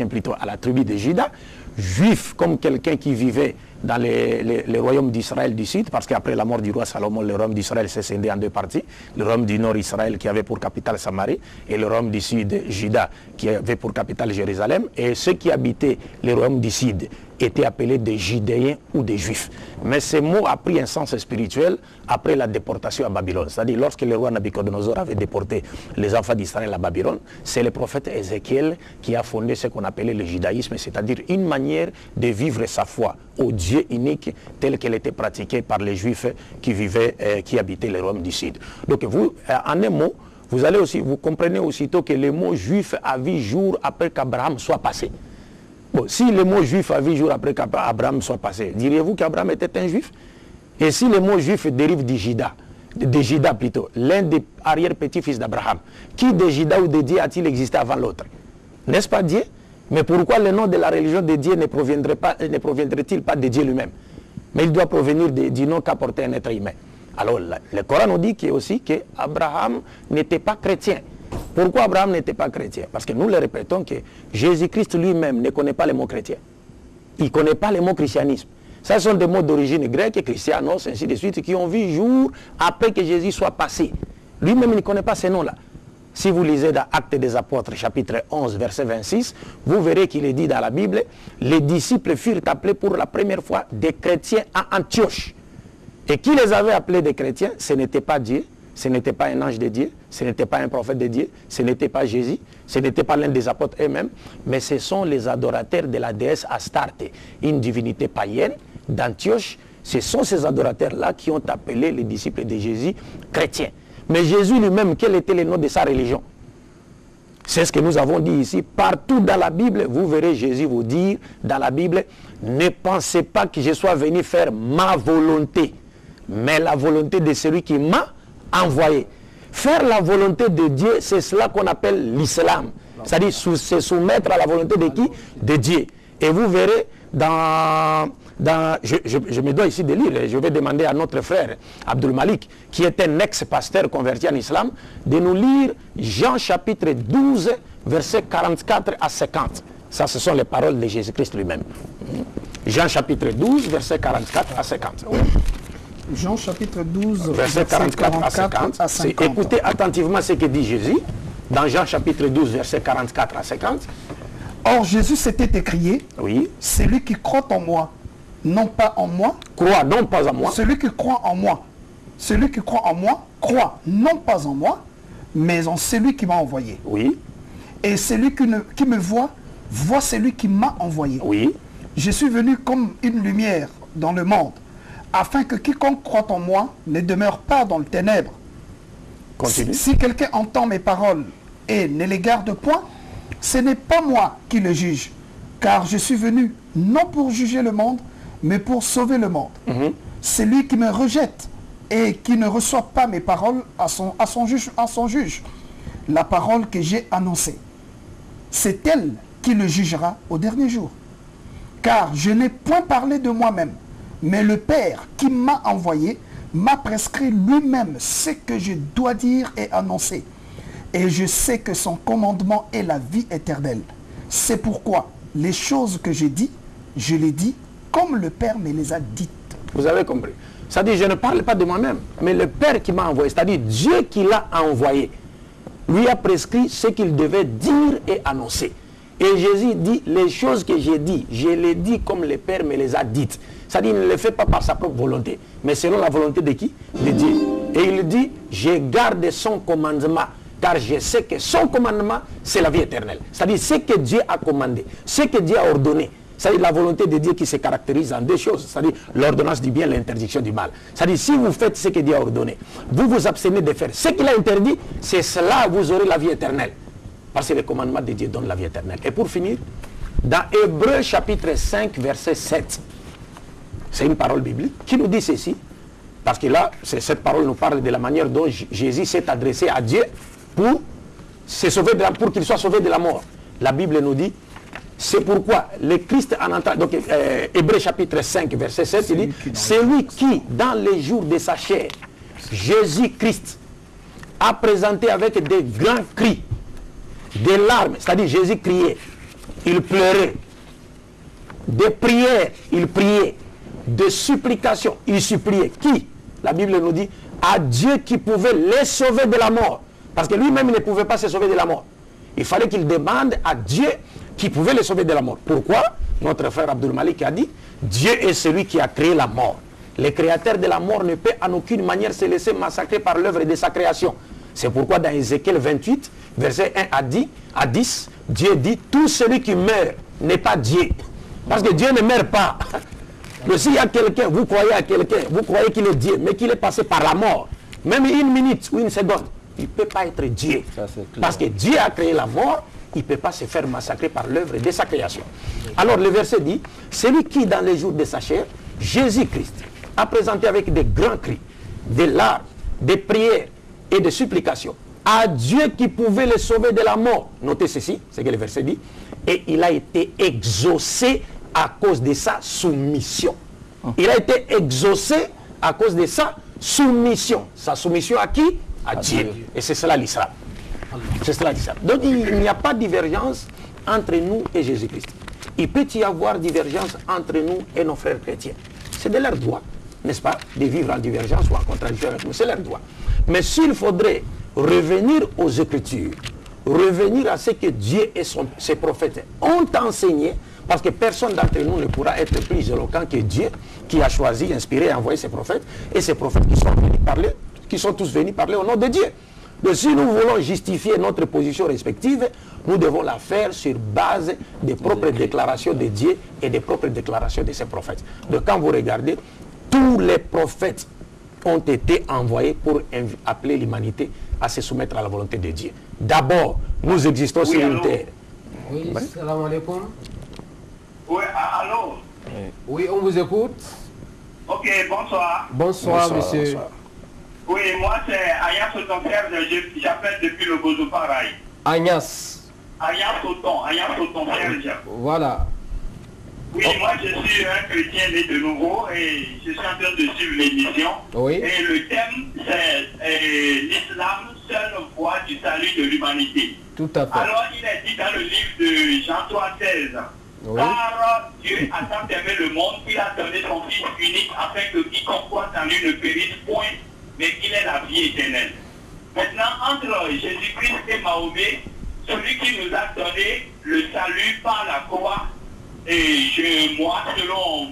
plutôt à la tribu de Juda. Juif comme quelqu'un qui vivait dans les royaumes d'Israël du sud, parce qu'après la mort du roi Salomon, le royaume d'Israël s'est scindé en deux parties. Le royaume du nord, Israël, qui avait pour capitale Samarie, et le royaume du sud, Juda, qui avait pour capitale Jérusalem. Et ceux qui habitaient les royaumes du sud étaient appelés des Judéens ou des Juifs. Mais ce mot a pris un sens spirituel après la déportation à Babylone. C'est-à-dire, lorsque le roi Nabucodonosor avait déporté les enfants d'Israël à Babylone, c'est le prophète Ézéchiel qui a fondé ce qu'on appelait le judaïsme, c'est-à-dire une manière de vivre sa foi au Dieu unique telle qu'elle était pratiquée par les Juifs qui habitaient les royaumes du Sud. Donc vous, en un mot, vous comprenez aussitôt que le mot juif a vu jour après qu'Abraham soit passé. Bon, si le mot juif a vu jour après qu'Abraham soit passé, diriez-vous qu'Abraham était un juif? Et si le mot juif dérive de Juda plutôt, l'un des arrière-petits-fils d'Abraham, qui de Juda ou de Dieu a-t-il existé avant l'autre? N'est-ce pas Dieu? Mais pourquoi le nom de la religion de Dieu ne proviendrait-il pas de Dieu lui-même? Mais il doit provenir du nom qu'a porté un être humain. Alors le Coran nous dit aussi qu'Abraham n'était pas chrétien. Pourquoi Abraham n'était pas chrétien? Parce que nous le répétons que Jésus-Christ lui-même ne connaît pas le mot chrétien. Il ne connaît pas le mot christianisme. Ça sont des mots d'origine grecque, christianos, ainsi de suite, qui ont vu jour après que Jésus soit passé. Lui-même ne connaît pas ces noms-là. Si vous lisez dans Actes des Apôtres, chapitre 11, verset 26, vous verrez qu'il est dit dans la Bible, les disciples furent appelés pour la première fois des chrétiens à Antioche. Et qui les avait appelés des chrétiens? Ce n'était pas Dieu, ce n'était pas un ange de Dieu, ce n'était pas un prophète de Dieu, ce n'était pas Jésus, ce n'était pas l'un des apôtres eux-mêmes, mais ce sont les adorateurs de la déesse Astarte, une divinité païenne d'Antioche. Ce sont ces adorateurs-là qui ont appelé les disciples de Jésus chrétiens. Mais Jésus lui-même, quel était le nom de sa religion? C'est ce que nous avons dit ici. Partout dans la Bible, vous verrez Jésus vous dire dans la Bible, ne pensez pas que je sois venu faire ma volonté, mais la volonté de celui qui m'a envoyé. Faire la volonté de Dieu, c'est cela qu'on appelle l'islam. C'est-à-dire se soumettre à la volonté de qui? De Dieu. Et vous verrez je me dois ici de lire, je vais demander à notre frère Abdul Malik, qui est un ex-pasteur converti en islam, de nous lire Jean chapitre 12, versets 44 à 50. Ça, ce sont les paroles de Jésus-Christ lui-même. Jean chapitre 12, versets 44 à 50. Jean chapitre 12, verset 44 à 50. Écoutez attentivement ce que dit Jésus dans Jean chapitre 12, verset 44 à 50. Or Jésus s'était écrié, oui, celui qui croit en moi, non pas en moi, croit non pas en moi. Celui qui croit en moi, celui qui croit en moi, croit non pas en moi, mais en celui qui m'a envoyé. Oui. Et celui qui me voit, voit celui qui m'a envoyé. Oui. Je suis venu comme une lumière dans le monde, afin que quiconque croit en moi ne demeure pas dans le ténèbre. Continue. Si quelqu'un entend mes paroles et ne les garde point, ce n'est pas moi qui le juge, car je suis venu non pour juger le monde, mais pour sauver le monde. Celui qui me rejette et qui ne reçoit pas mes paroles à son juge, la parole que j'ai annoncée, c'est elle qui le jugera au dernier jour. Car je n'ai point parlé de moi-même, mais le Père qui m'a envoyé m'a prescrit lui-même ce que je dois dire et annoncer. Et je sais que son commandement est la vie éternelle. C'est pourquoi les choses que j'ai dit, je les dis comme le Père me les a dites. Vous avez compris? C'est-à-dire, je ne parle pas de moi-même, mais le Père qui m'a envoyé, c'est-à-dire Dieu qui l'a envoyé, lui a prescrit ce qu'il devait dire et annoncer. Et Jésus dit, les choses que j'ai dit, je les dis comme le Père me les a dites. C'est-à-dire, il ne le fait pas par sa propre volonté, mais selon la volonté de qui? De Dieu. Et il dit, je garde son commandement, car je sais que son commandement, c'est la vie éternelle. C'est-à-dire, ce que Dieu a commandé, ce que Dieu a ordonné, c'est-à-dire la volonté de Dieu qui se caractérise en deux choses, c'est-à-dire l'ordonnance du bien, l'interdiction du mal. C'est-à-dire, si vous faites ce que Dieu a ordonné, vous vous abstenez de faire ce qu'il a interdit, c'est cela, vous aurez la vie éternelle. Parce que le commandement de Dieu donne la vie éternelle. Et pour finir, dans Hébreux chapitre 5, verset 7, c'est une parole biblique qui nous dit ceci, parce que là, cette parole nous parle de la manière dont Jésus s'est adressé à Dieu pour qu'il soit sauvé de la mort. La Bible nous dit, c'est pourquoi le Christ en entrant, donc Hébreux chapitre 5, verset 7, il dit, celui qui, dans les jours de sa chair, Jésus-Christ, a présenté avec des grands cris, des larmes, c'est-à-dire Jésus criait, il pleurait, des prières, il priait, de supplications, il suppliait. Qui? La Bible nous dit, à Dieu qui pouvait les sauver de la mort. Parce que lui-même ne pouvait pas se sauver de la mort. Il fallait qu'il demande à Dieu qui pouvait les sauver de la mort. Pourquoi? Notre frère Abdul Malik a dit, Dieu est celui qui a créé la mort. Le créateur de la mort ne peut en aucune manière se laisser massacrer par l'œuvre de sa création. C'est pourquoi dans Ézéchiel 28, verset 1 à 10, Dieu dit, tout celui qui meurt n'est pas Dieu. Parce que Dieu ne meurt pas. Mais s'il y a quelqu'un, vous croyez à quelqu'un, vous croyez qu'il est Dieu, mais qu'il est passé par la mort, même une minute ou une seconde, il ne peut pas être Dieu. Parce que Dieu a créé la mort, il ne peut pas se faire massacrer par l'œuvre de sa création. Alors le verset dit, celui qui dans les jours de sa chair, Jésus-Christ, a présenté avec des grands cris, des larmes, des prières et des supplications à Dieu qui pouvait le sauver de la mort. Notez ceci, c'est que le verset dit, et il a été exaucé à cause de sa soumission. Il a été exaucé à cause de sa soumission. Sa soumission à qui? À Dieu. Et c'est cela l'islam. C'est cela l'islam. Donc il n'y a pas de divergence entre nous et Jésus-Christ. Il peut y avoir divergence entre nous et nos frères chrétiens. C'est de leur droit, n'est-ce pas, de vivre en divergence ou en contradiction avec nous. C'est leur droit. Mais s'il faudrait revenir aux Écritures, revenir à ce que Dieu et ses prophètes ont enseigné, parce que personne d'entre nous ne pourra être plus éloquent que Dieu, qui a choisi, inspiré et envoyé ses prophètes, et ces prophètes qui sont venus parler, qui sont tous venus parler au nom de Dieu. Donc si nous voulons justifier notre position respective, nous devons la faire sur base des propres déclarations de Dieu et des propres déclarations de ses prophètes. Donc quand vous regardez, tous les prophètes ont été envoyés pour appeler l'humanité à se soumettre à la volonté de Dieu. D'abord, nous existons sur une terre. Oui, salam alaikum. Oui, allô? Oui, on vous écoute. Ok, bonsoir. Bonsoir, monsieur. Bonsoir. Oui, moi c'est Agnès Soton, j'appelle depuis le Bozo Pareil. Agnès. Agnès Soton, frère. Voilà. Oui, moi je suis un chrétien né de nouveau et je suis en train de suivre l'émission. Oui. Et le thème c'est l'islam, seule voie du salut de l'humanité. Tout à fait. Alors il est dit dans le livre de Jean 3,16. Oui. Car Dieu a tant aimé le monde qu'il a donné son Fils unique afin que quiconque croit en lui ne périsse point, mais qu'il ait la vie éternelle. Maintenant, entre Jésus-Christ et Mahomet, celui qui nous a donné le salut par la croix, et moi, selon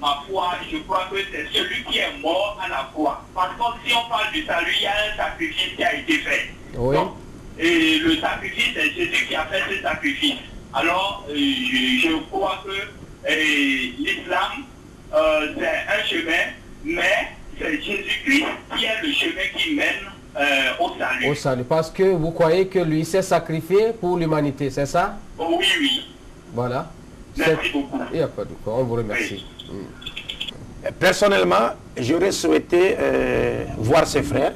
ma foi, je crois que c'est celui qui est mort à la croix. Parce que si on parle du salut, il y a un sacrifice qui a été fait. Oui. Donc, et le sacrifice, c'est Jésus qui a fait ce sacrifice. Alors, je crois que l'islam, c'est un chemin, mais c'est Jésus-Christ qui est le chemin qui mène au salut. Au salut. Parce que vous croyez que lui s'est sacrifié pour l'humanité, c'est ça? Oh, oui, oui. Voilà. Merci beaucoup. Il n'y a pas de quoi, on vous remercie. Oui. Personnellement, j'aurais souhaité voir ses frères,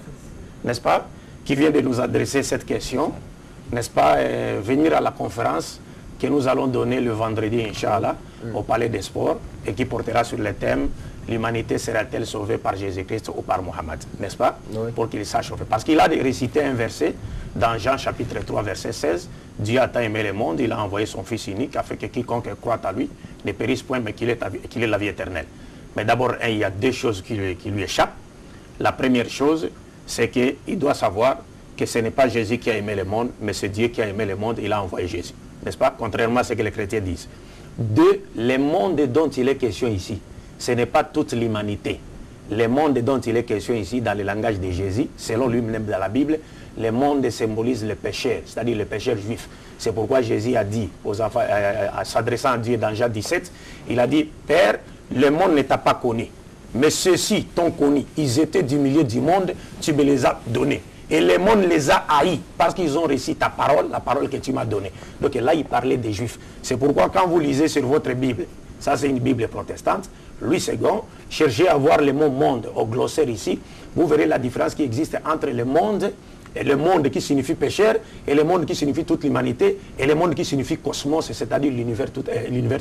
n'est-ce pas, qui viennent de nous adresser cette question, n'est-ce pas, venir à la conférence que nous allons donner le vendredi, Inch'Allah, au Palais des Sports, et qui portera sur le thème « L'humanité sera-t-elle sauvée par Jésus-Christ ou par Mohammed ?» N'est-ce pas? Oui. Pour qu'il sache. Parce qu'il a récité un verset dans Jean chapitre 3, verset 16. « Dieu a tant aimé le monde, il a envoyé son Fils unique, afin que quiconque croit à lui ne périsse point, mais qu'il ait la vie éternelle. » Mais d'abord, il y a deux choses qui lui échappent. La première chose, c'est qu'il doit savoir que ce n'est pas Jésus qui a aimé le monde, mais c'est Dieu qui a aimé le monde, il a envoyé Jésus. N'est-ce pas? Contrairement à ce que les chrétiens disent. Deux, le monde dont il est question ici, ce n'est pas toute l'humanité. Le monde dont il est question ici, dans le langage de Jésus, selon lui-même dans la Bible, le monde symbolise le pécheur, c'est-à-dire le pécheur juif. C'est pourquoi Jésus a dit aux enfants, s'adressant à Dieu dans Jean 17, il a dit, Père, le monde ne t'a pas connu, mais ceux-ci t'ont connu. Ils étaient du milieu du monde, tu me les as donnés. Et le monde les a haïs parce qu'ils ont reçu ta parole, la parole que tu m'as donnée. Donc là, il parlait des Juifs. C'est pourquoi quand vous lisez sur votre Bible, ça c'est une Bible protestante, Louis II, cherchez à voir le mot monde au glossaire ici, vous verrez la différence qui existe entre le monde qui signifie pécheur, et le monde qui signifie toute l'humanité, et le monde qui signifie cosmos, c'est-à-dire l'univers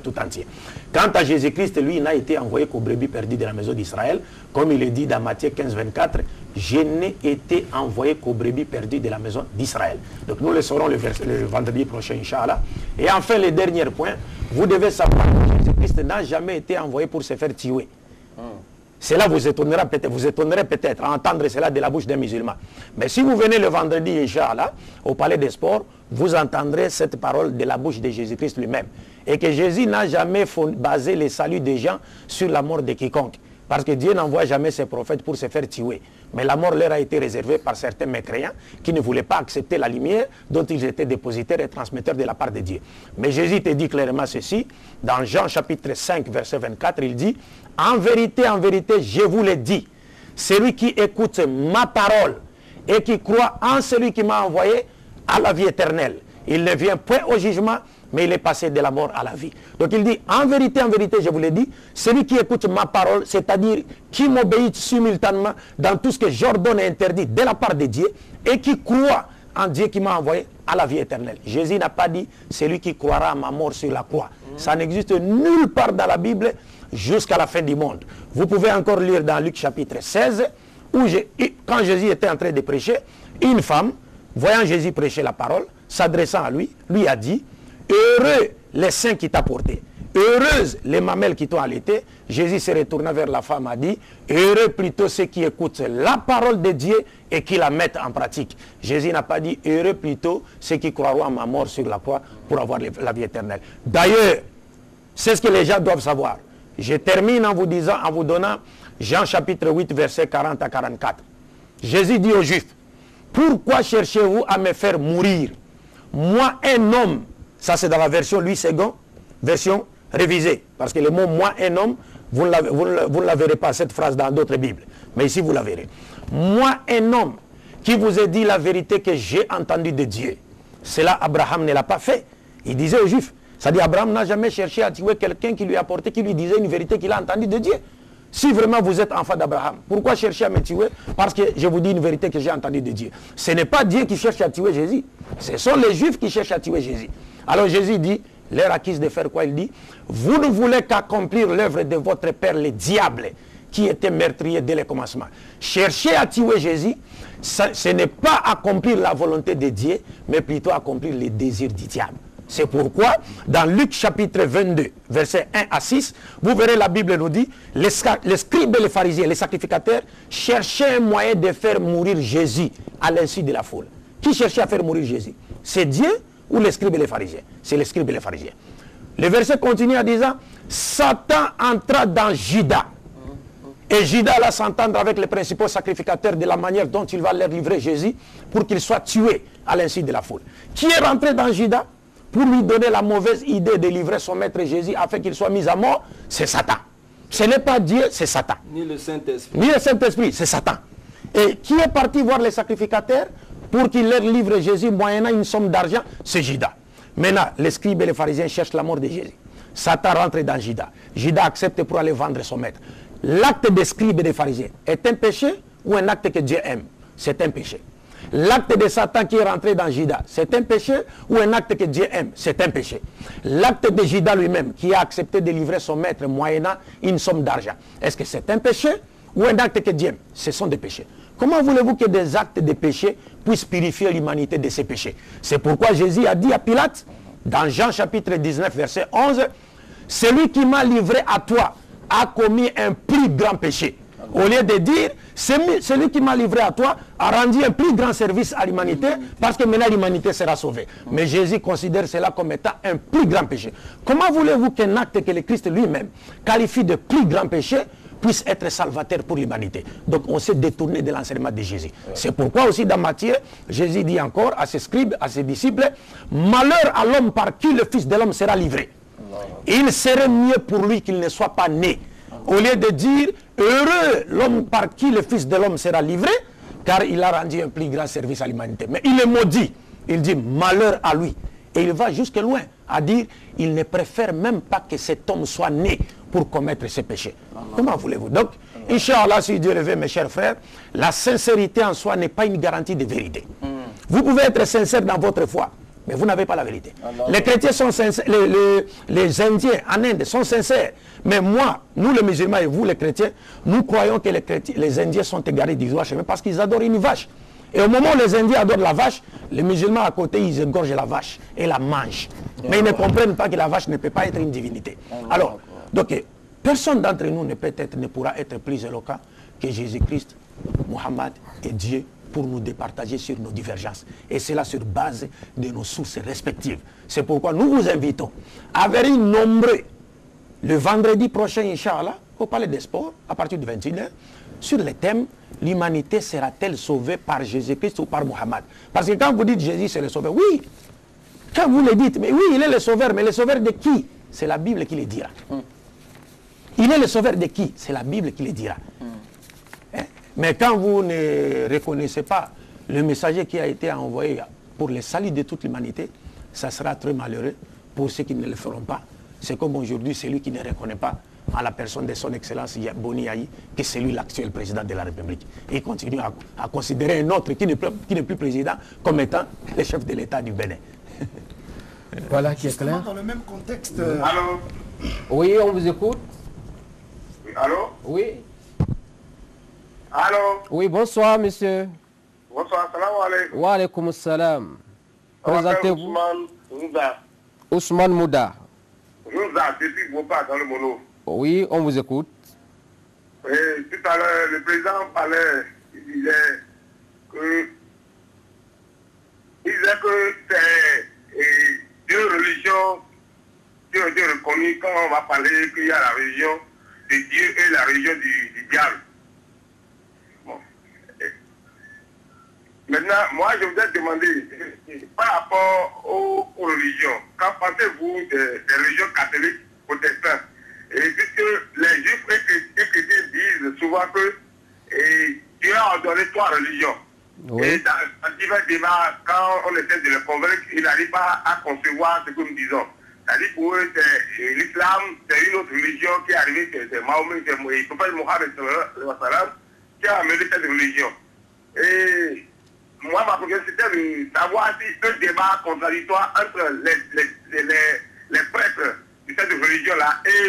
tout entier. Quant à Jésus-Christ, lui, il n'a été envoyé qu'aux brebis perdues de la maison d'Israël, comme il est dit dans Matthieu 15, 24, je n'ai été envoyé qu'aux brebis perdues de la maison d'Israël. Donc nous le saurons le vendredi prochain, Inch'Allah. Et enfin, le dernier point, vous devez savoir que Jésus-Christ n'a jamais été envoyé pour se faire tuer. Cela vous étonnerait peut-être à entendre cela de la bouche d'un musulman. Mais si vous venez le vendredi, Inch'Allah, au Palais des Sports, vous entendrez cette parole de la bouche de Jésus-Christ lui-même. Et que Jésus n'a jamais basé le salut des gens sur la mort de quiconque. Parce que Dieu n'envoie jamais ses prophètes pour se faire tuer. Mais la mort leur a été réservée par certains mécréants qui ne voulaient pas accepter la lumière dont ils étaient dépositaires et transmetteurs de la part de Dieu. Mais Jésus te dit clairement ceci, dans Jean chapitre 5, verset 24, il dit, en vérité, je vous le dis, celui qui écoute ma parole et qui croit en celui qui m'a envoyé a la vie éternelle. Il ne vient point au jugement, mais il est passé de la mort à la vie. Donc il dit, en vérité, je vous l'ai dit, celui qui écoute ma parole, c'est-à-dire qui m'obéit simultanément dans tout ce que j'ordonne et interdit de la part de Dieu, et qui croit en Dieu qui m'a envoyé à la vie éternelle. Jésus n'a pas dit celui qui croira à ma mort sur la croix. Ça n'existe nulle part dans la Bible jusqu'à la fin du monde. Vous pouvez encore lire dans Luc chapitre 16, où quand Jésus était en train de prêcher, une femme, voyant Jésus prêcher la parole, s'adressant à lui, lui a dit, heureux les seins qui t'a porté, heureuses les mamelles qui t'ont allaité. Jésus se retourna vers la femme et a dit, heureux plutôt ceux qui écoutent la parole de Dieu et qui la mettent en pratique. Jésus n'a pas dit, heureux plutôt ceux qui croiront à ma mort sur la croix pour avoir la vie éternelle. D'ailleurs, c'est ce que les gens doivent savoir. Je termine en vous disant, en vous donnant Jean chapitre 8, verset 40 à 44. Jésus dit aux Juifs, pourquoi cherchez-vous à me faire mourir? Moi, un homme, ça c'est dans la version Louis II, version révisée. Parce que le mot moi, un homme, vous ne la verrez pas, cette phrase dans d'autres Bibles. Mais ici, vous la verrez. Moi, un homme qui vous ai dit la vérité que j'ai entendue de Dieu. Cela, Abraham ne l'a pas fait. Il disait aux Juifs. C'est-à-dire, Abraham n'a jamais cherché à tuer quelqu'un qui lui apportait, qui lui disait une vérité qu'il a entendue de Dieu. Si vraiment vous êtes enfant d'Abraham, pourquoi chercher à me tuer? Parce que je vous dis une vérité que j'ai entendue de Dieu. Ce n'est pas Dieu qui cherche à tuer Jésus. Ce sont les Juifs qui cherchent à tuer Jésus. Alors Jésus dit, l'heure acquise de faire quoi? Il dit, vous ne voulez qu'accomplir l'œuvre de votre père, le diable, qui était meurtrier dès le commencement. Chercher à tuer Jésus, ce n'est pas accomplir la volonté de Dieu, mais plutôt accomplir les désirs du diable. C'est pourquoi, dans Luc chapitre 22, versets 1 à 6, vous verrez la Bible nous dit, les scribes et les pharisiens, les sacrificateurs, cherchaient un moyen de faire mourir Jésus à l'insu de la foule. Qui cherchait à faire mourir Jésus? C'est Dieu ou les scribes et les pharisiens? C'est les scribes et les pharisiens. Le verset continue en disant, Satan entra dans Judas. Et Judas alla s'entendre avec les principaux sacrificateurs de la manière dont il va leur livrer Jésus pour qu'il soit tué à l'insu de la foule. Qui est rentré dans Judas pour lui donner la mauvaise idée de livrer son maître Jésus afin qu'il soit mis à mort? C'est Satan. Ce n'est pas Dieu, c'est Satan. Ni le Saint-Esprit. Ni le Saint-Esprit, c'est Satan. Et qui est parti voir les sacrificateurs pour qu'il leur livre Jésus moyennant une somme d'argent? C'est Judas. Maintenant, les scribes et les pharisiens cherchent la mort de Jésus. Satan rentre dans Judas. Judas accepte pour aller vendre son maître. L'acte des scribes et des pharisiens est un péché ou un acte que Dieu aime? C'est un péché. L'acte de Satan qui est rentré dans Judas, c'est un péché ou un acte que Dieu aime? C'est un péché. L'acte de Judas lui-même qui a accepté de livrer son maître moyennant une somme d'argent, est-ce que c'est un péché ou un acte que Dieu aime? Ce sont des péchés. Comment voulez-vous que des actes de péché puissent purifier l'humanité de ces péchés? C'est pourquoi Jésus a dit à Pilate, dans Jean chapitre 19, verset 11, « Celui qui m'a livré à toi a commis un plus grand péché. » Au lieu de dire, celui qui m'a livré à toi a rendu un plus grand service à l'humanité parce que maintenant l'humanité sera sauvée. Mais Jésus considère cela comme étant un plus grand péché. Comment voulez-vous qu'un acte que le Christ lui-même qualifie de plus grand péché puisse être salvateur pour l'humanité? Donc on s'est détourné de l'enseignement de Jésus. C'est pourquoi aussi dans Matthieu, Jésus dit encore à ses scribes, à ses disciples, « Malheur à l'homme par qui le Fils de l'homme sera livré. Il serait mieux pour lui qu'il ne soit pas né. » Au lieu de dire, heureux l'homme par qui le Fils de l'homme sera livré, car il a rendu un plus grand service à l'humanité. Mais il est maudit. Il dit, malheur à lui. Et il va jusque loin à dire, il ne préfère même pas que cet homme soit né pour commettre ses péchés. Comment voulez-vous? Donc, Inch'Allah, si Dieu le veut, mes chers frères, la sincérité en soi n'est pas une garantie de vérité. Vous pouvez être sincère dans votre foi, mais vous n'avez pas la vérité. Les chrétiens sont sincères, les Indiens en Inde sont sincères. Mais moi, nous les musulmans et vous les chrétiens, nous croyons que les Indiens sont égarés du droit chemin parce qu'ils adorent une vache. Et au moment où les Indiens adorent la vache, les musulmans à côté, ils égorgent la vache et la mangent. Mais ils ne comprennent pas que la vache ne peut pas être une divinité. Alors, donc, personne d'entre nous ne pourra être plus éloquent que Jésus-Christ, Mohammed et Dieu pour nous départager sur nos divergences. Et cela sur base de nos sources respectives. C'est pourquoi nous vous invitons à venir nombreux le vendredi prochain, Inch'Allah, au Palais des Sports, à partir de 21h, sur le thème « L'humanité sera-t-elle sauvée par Jésus-Christ ou par Mohammed ?» Parce que quand vous dites Jésus c'est le sauveur, oui, quand vous le dites, mais oui, il est le sauveur, mais le sauveur de qui? C'est la Bible qui le dira. Il est le sauveur de qui? C'est la Bible qui le dira. Hein? Mais quand vous ne reconnaissez pas le messager qui a été envoyé pour le salut de toute l'humanité, ça sera très malheureux pour ceux qui ne le feront pas. C'est comme aujourd'hui celui qui ne reconnaît pas à la personne de son excellence Boni Yayi, que c'est lui l'actuel président de la République. Et il continue à considérer un autre qui n'est plus président comme étant le chef de l'État du Bénin. Voilà qui est clair. Dans le même contexte. Allô? Oui, on vous écoute. Oui, allô? Oui. Allô? Oui, bonsoir, monsieur. Bonsoir, salam alaikum. Wa alaykoum salam. Présentez-vous. Ousmane Mouda. Ousmane Mouda. Mouda, depuis Bopa dans le mono. Oui, on vous écoute. Et tout à l'heure, le président parlait, il disait que c'est deux religions qui ont été reconnues quand on va parler qu'il y a la religion de Dieu et la religion du diable. Bon. Maintenant, moi je voudrais demander, par rapport aux religions, qu'en pensez-vous des religions catholiques protestantes? Et puisque les juifs et chrétiens disent souvent que Dieu a ordonné 3 religions. Oui. Et dans divers débats, quand on essaie de les convaincre, ils n'arrivent pas à concevoir ce que nous disons. C'est-à-dire pour eux, l'islam, c'est une autre religion qui est arrivée, c'est Mahomet, c'est le prophète Mohammed qui a amené cette religion. Et moi, ma question, c'était de savoir si un débat contradictoire entre les prêtres de cette religion-là et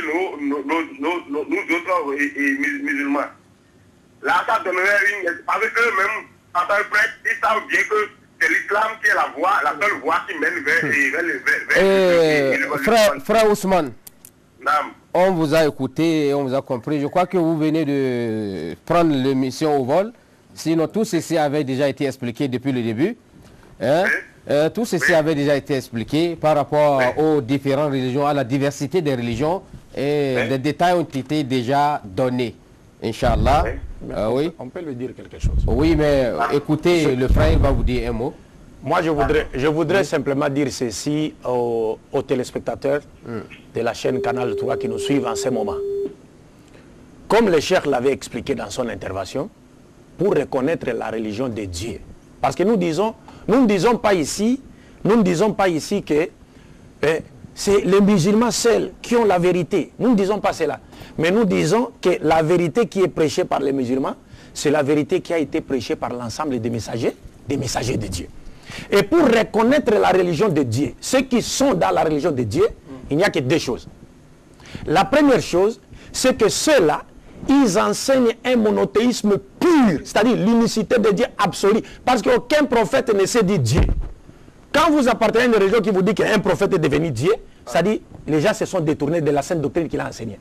nous autres musulmans. Là, ça donnerait parce qu'eux-mêmes, en tant que prêtres, ils savent bien que c'est l'islam qui est la seule voie qui mène vers frère Ousmane, Nam. on vous a écouté et on vous a compris. Je crois que vous venez de prendre l'émission au vol. Sinon, tout ceci avait déjà été expliqué depuis le début. Hein? Tout ceci avait déjà été expliqué par rapport aux différentes religions, à la diversité des religions. Et les détails ont été déjà donnés. Inch'Allah. Oui. On peut lui dire quelque chose. Oui, mais écoutez, le frère va vous dire un mot. Moi, je voudrais simplement dire ceci aux téléspectateurs de la chaîne Canal 3 qui nous suivent en ce moment. Comme le cheikh l'avait expliqué dans son intervention, pour reconnaître la religion de Dieu. Parce que nous ne disons pas ici que c'est les musulmans seuls qui ont la vérité. Nous ne disons pas cela. Mais nous disons que la vérité qui est prêchée par les musulmans, c'est la vérité qui a été prêchée par l'ensemble des messagers de Dieu. Et pour reconnaître la religion de Dieu, ceux qui sont dans la religion de Dieu, il n'y a que 2 choses. La première chose, c'est que ceux-là, ils enseignent un monothéisme pur, c'est-à-dire l'unicité de Dieu absolue. Parce qu'aucun prophète ne sait dire Dieu. Quand vous appartenez à une religion qui vous dit qu'un prophète est devenu Dieu, c'est-à-dire les gens se sont détournés de la sainte doctrine qu'il a enseignée.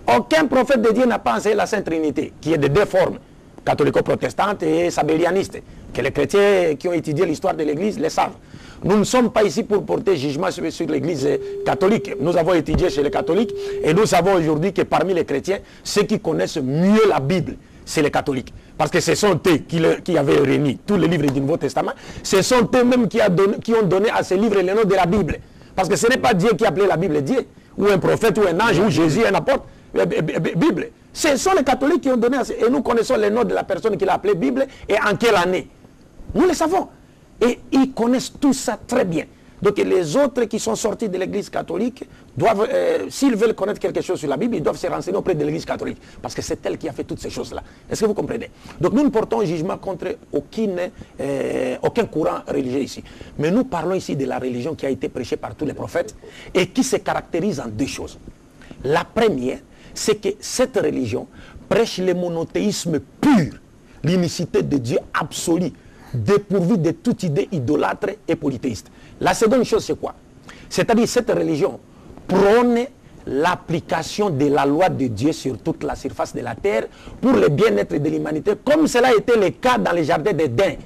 Aucun prophète de Dieu n'a pas enseigné la Sainte Trinité, qui est de 2 formes, catholico-protestante et sabélianiste, que les chrétiens qui ont étudié l'histoire de l'Église le savent. Nous ne sommes pas ici pour porter jugement sur l'Église catholique. Nous avons étudié chez les catholiques et nous savons aujourd'hui que parmi les chrétiens, ceux qui connaissent mieux la Bible, c'est les catholiques. Parce que ce sont eux qui avaient réuni tous les livres du Nouveau Testament. Ce sont eux-mêmes qui ont donné à ces livres le nom de la Bible. Parce que ce n'est pas Dieu qui appelait la Bible Dieu, ou un prophète, ou un ange, ou Jésus, un apôtre. Bible. Ce sont les catholiques qui ont donné, et nous connaissons les noms de la personne qui l'a appelée Bible et en quelle année. Nous le savons. Et ils connaissent tout ça très bien. Donc les autres qui sont sortis de l'église catholique doivent, s'ils veulent connaître quelque chose sur la Bible, ils doivent se renseigner auprès de l'église catholique. Parce que c'est elle qui a fait toutes ces choses-là. Est-ce que vous comprenez? Donc nous ne portons jugement contre aucun courant religieux ici. Mais nous parlons ici de la religion qui a été prêchée par tous les prophètes et qui se caractérise en 2 choses. La première, c'est que cette religion prêche le monothéisme pur, l'unicité de Dieu absolue, dépourvue de toute idée idolâtre et polythéiste. La seconde chose, c'est quoi? C'est-à-dire cette religion prône l'application de la loi de Dieu sur toute la surface de la terre pour le bien-être de l'humanité, comme cela a été le cas dans les jardins d'Éden,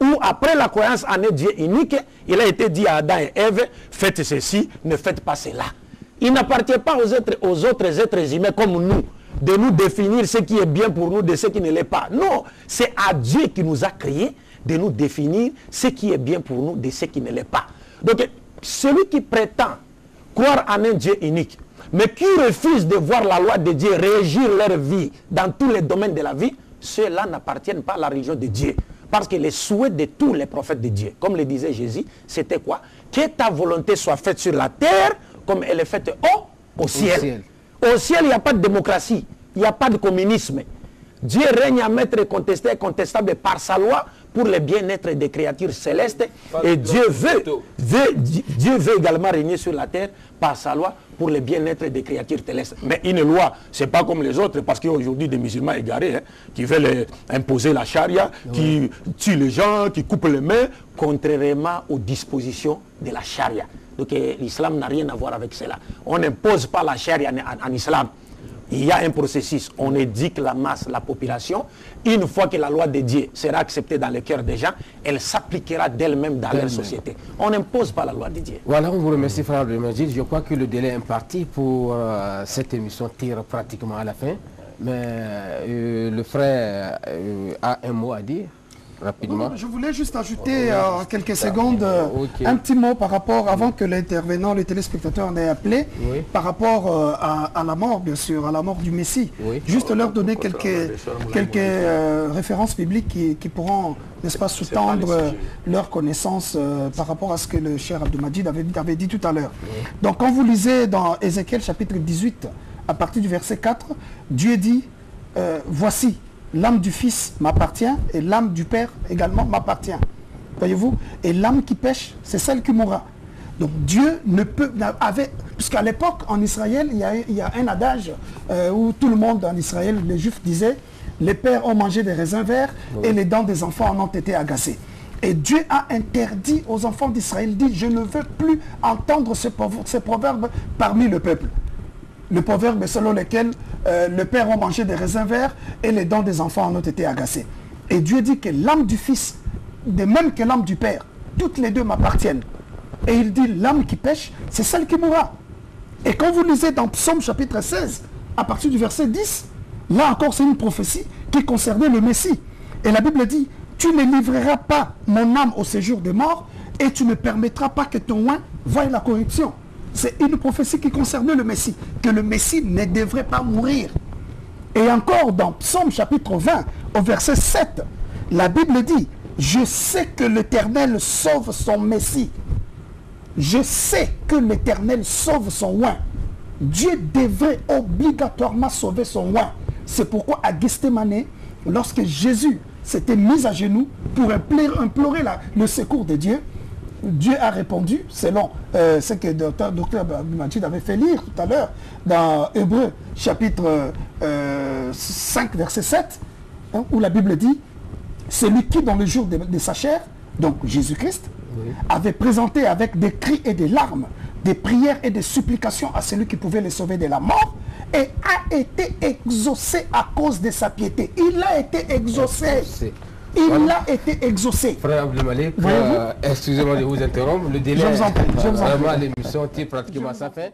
où après la croyance en un Dieu unique, il a été dit à Adam et Ève, faites ceci, ne faites pas cela. Il n'appartient pas aux autres êtres humains comme nous de nous définir ce qui est bien pour nous de ce qui ne l'est pas. Non, c'est à Dieu qui nous a créés de nous définir ce qui est bien pour nous de ce qui ne l'est pas. Donc, celui qui prétend croire en un Dieu unique, mais qui refuse de voir la loi de Dieu régir leur vie dans tous les domaines de la vie, ceux-là n'appartiennent pas à la religion de Dieu. Parce que les souhaits de tous les prophètes de Dieu, comme le disait Jésus, c'était quoi? Que ta volonté soit faite sur la terre comme elle est faite au ciel. Au ciel, il n'y a pas de démocratie, il n'y a pas de communisme. Dieu règne à maître et contesté, incontestable par sa loi pour le bien-être des créatures célestes. Et Dieu veut également régner sur la terre par sa loi pour le bien-être des créatures célestes. Mais une loi, ce n'est pas comme les autres, parce qu'il y a aujourd'hui des musulmans égarés qui veulent imposer la charia, qui tuent les gens, qui coupent les mains, contrairement aux dispositions de la charia. Donc l'islam n'a rien à voir avec cela. On n'impose pas la charia en islam. Il y a un processus, on éduque la masse, la population. Une fois que la loi de Dieu sera acceptée dans le cœur des gens, elle s'appliquera d'elle-même dans leur société. On n'impose pas la loi de Dieu. Voilà, on vous remercie, frère Abdelmajid. Je crois que le délai imparti pour cette émission tire pratiquement à la fin. Mais le frère a un mot à dire. Rapidement. Je voulais juste ajouter quelques secondes un petit mot par rapport, avant que l'intervenant, les téléspectateurs en aient appelé, par rapport à la mort, bien sûr, à la mort du Messie. Juste leur donner quelques références bibliques qui pourront, n'est-ce pas, sous-tendre leur connaissance par rapport à ce que le cher Abdelmajid avait dit tout à l'heure. Donc quand vous lisez dans Ézéchiel chapitre 18, à partir du verset 4, Dieu dit, voici, l'âme du Fils m'appartient et l'âme du Père également m'appartient. Voyez-vous? Et l'âme qui pêche, c'est celle qui mourra. Donc Dieu ne peut... Puisqu'à l'époque, en Israël, il y a un adage où tout le monde en Israël, les Juifs disaient, les pères ont mangé des raisins verts et les dents des enfants en ont été agacées. Et Dieu a interdit aux enfants d'Israël, il dit, je ne veux plus entendre ces proverbes parmi le peuple. Le proverbe selon lequel le père a mangé des raisins verts et les dents des enfants en ont été agacées. Et Dieu dit que l'âme du Fils, de même que l'âme du Père, toutes les deux m'appartiennent. Et il dit l'âme qui pêche, c'est celle qui mourra. Et quand vous lisez dans Psaume chapitre 16, à partir du verset 10, là encore c'est une prophétie qui concernait le Messie. Et la Bible dit, tu ne livreras pas mon âme au séjour des morts et tu ne permettras pas que ton oint voie la corruption. C'est une prophétie qui concernait le Messie, que le Messie ne devrait pas mourir. Et encore dans Psaume chapitre 20, au verset 7, la Bible dit, je sais que l'Éternel sauve son Messie. Je sais que l'Éternel sauve son oint. Dieu devrait obligatoirement sauver son oint. C'est pourquoi à Gethsémane, lorsque Jésus s'était mis à genoux pour implorer le secours de Dieu, Dieu a répondu, selon ce que le docteur Abdelmajid avait fait lire tout à l'heure, dans Hébreux chapitre 5, verset 7, où la Bible dit, celui qui dans le jour de sa chair, donc Jésus-Christ, avait présenté avec des cris et des larmes, des prières et des supplications à celui qui pouvait les sauver de la mort, et a été exaucé à cause de sa piété. Il a été exaucé. Il a été exaucé. Frère Abdelmalik, excusez-moi de vous interrompre, le délai, vraiment l'émission tire pratiquement à sa fin.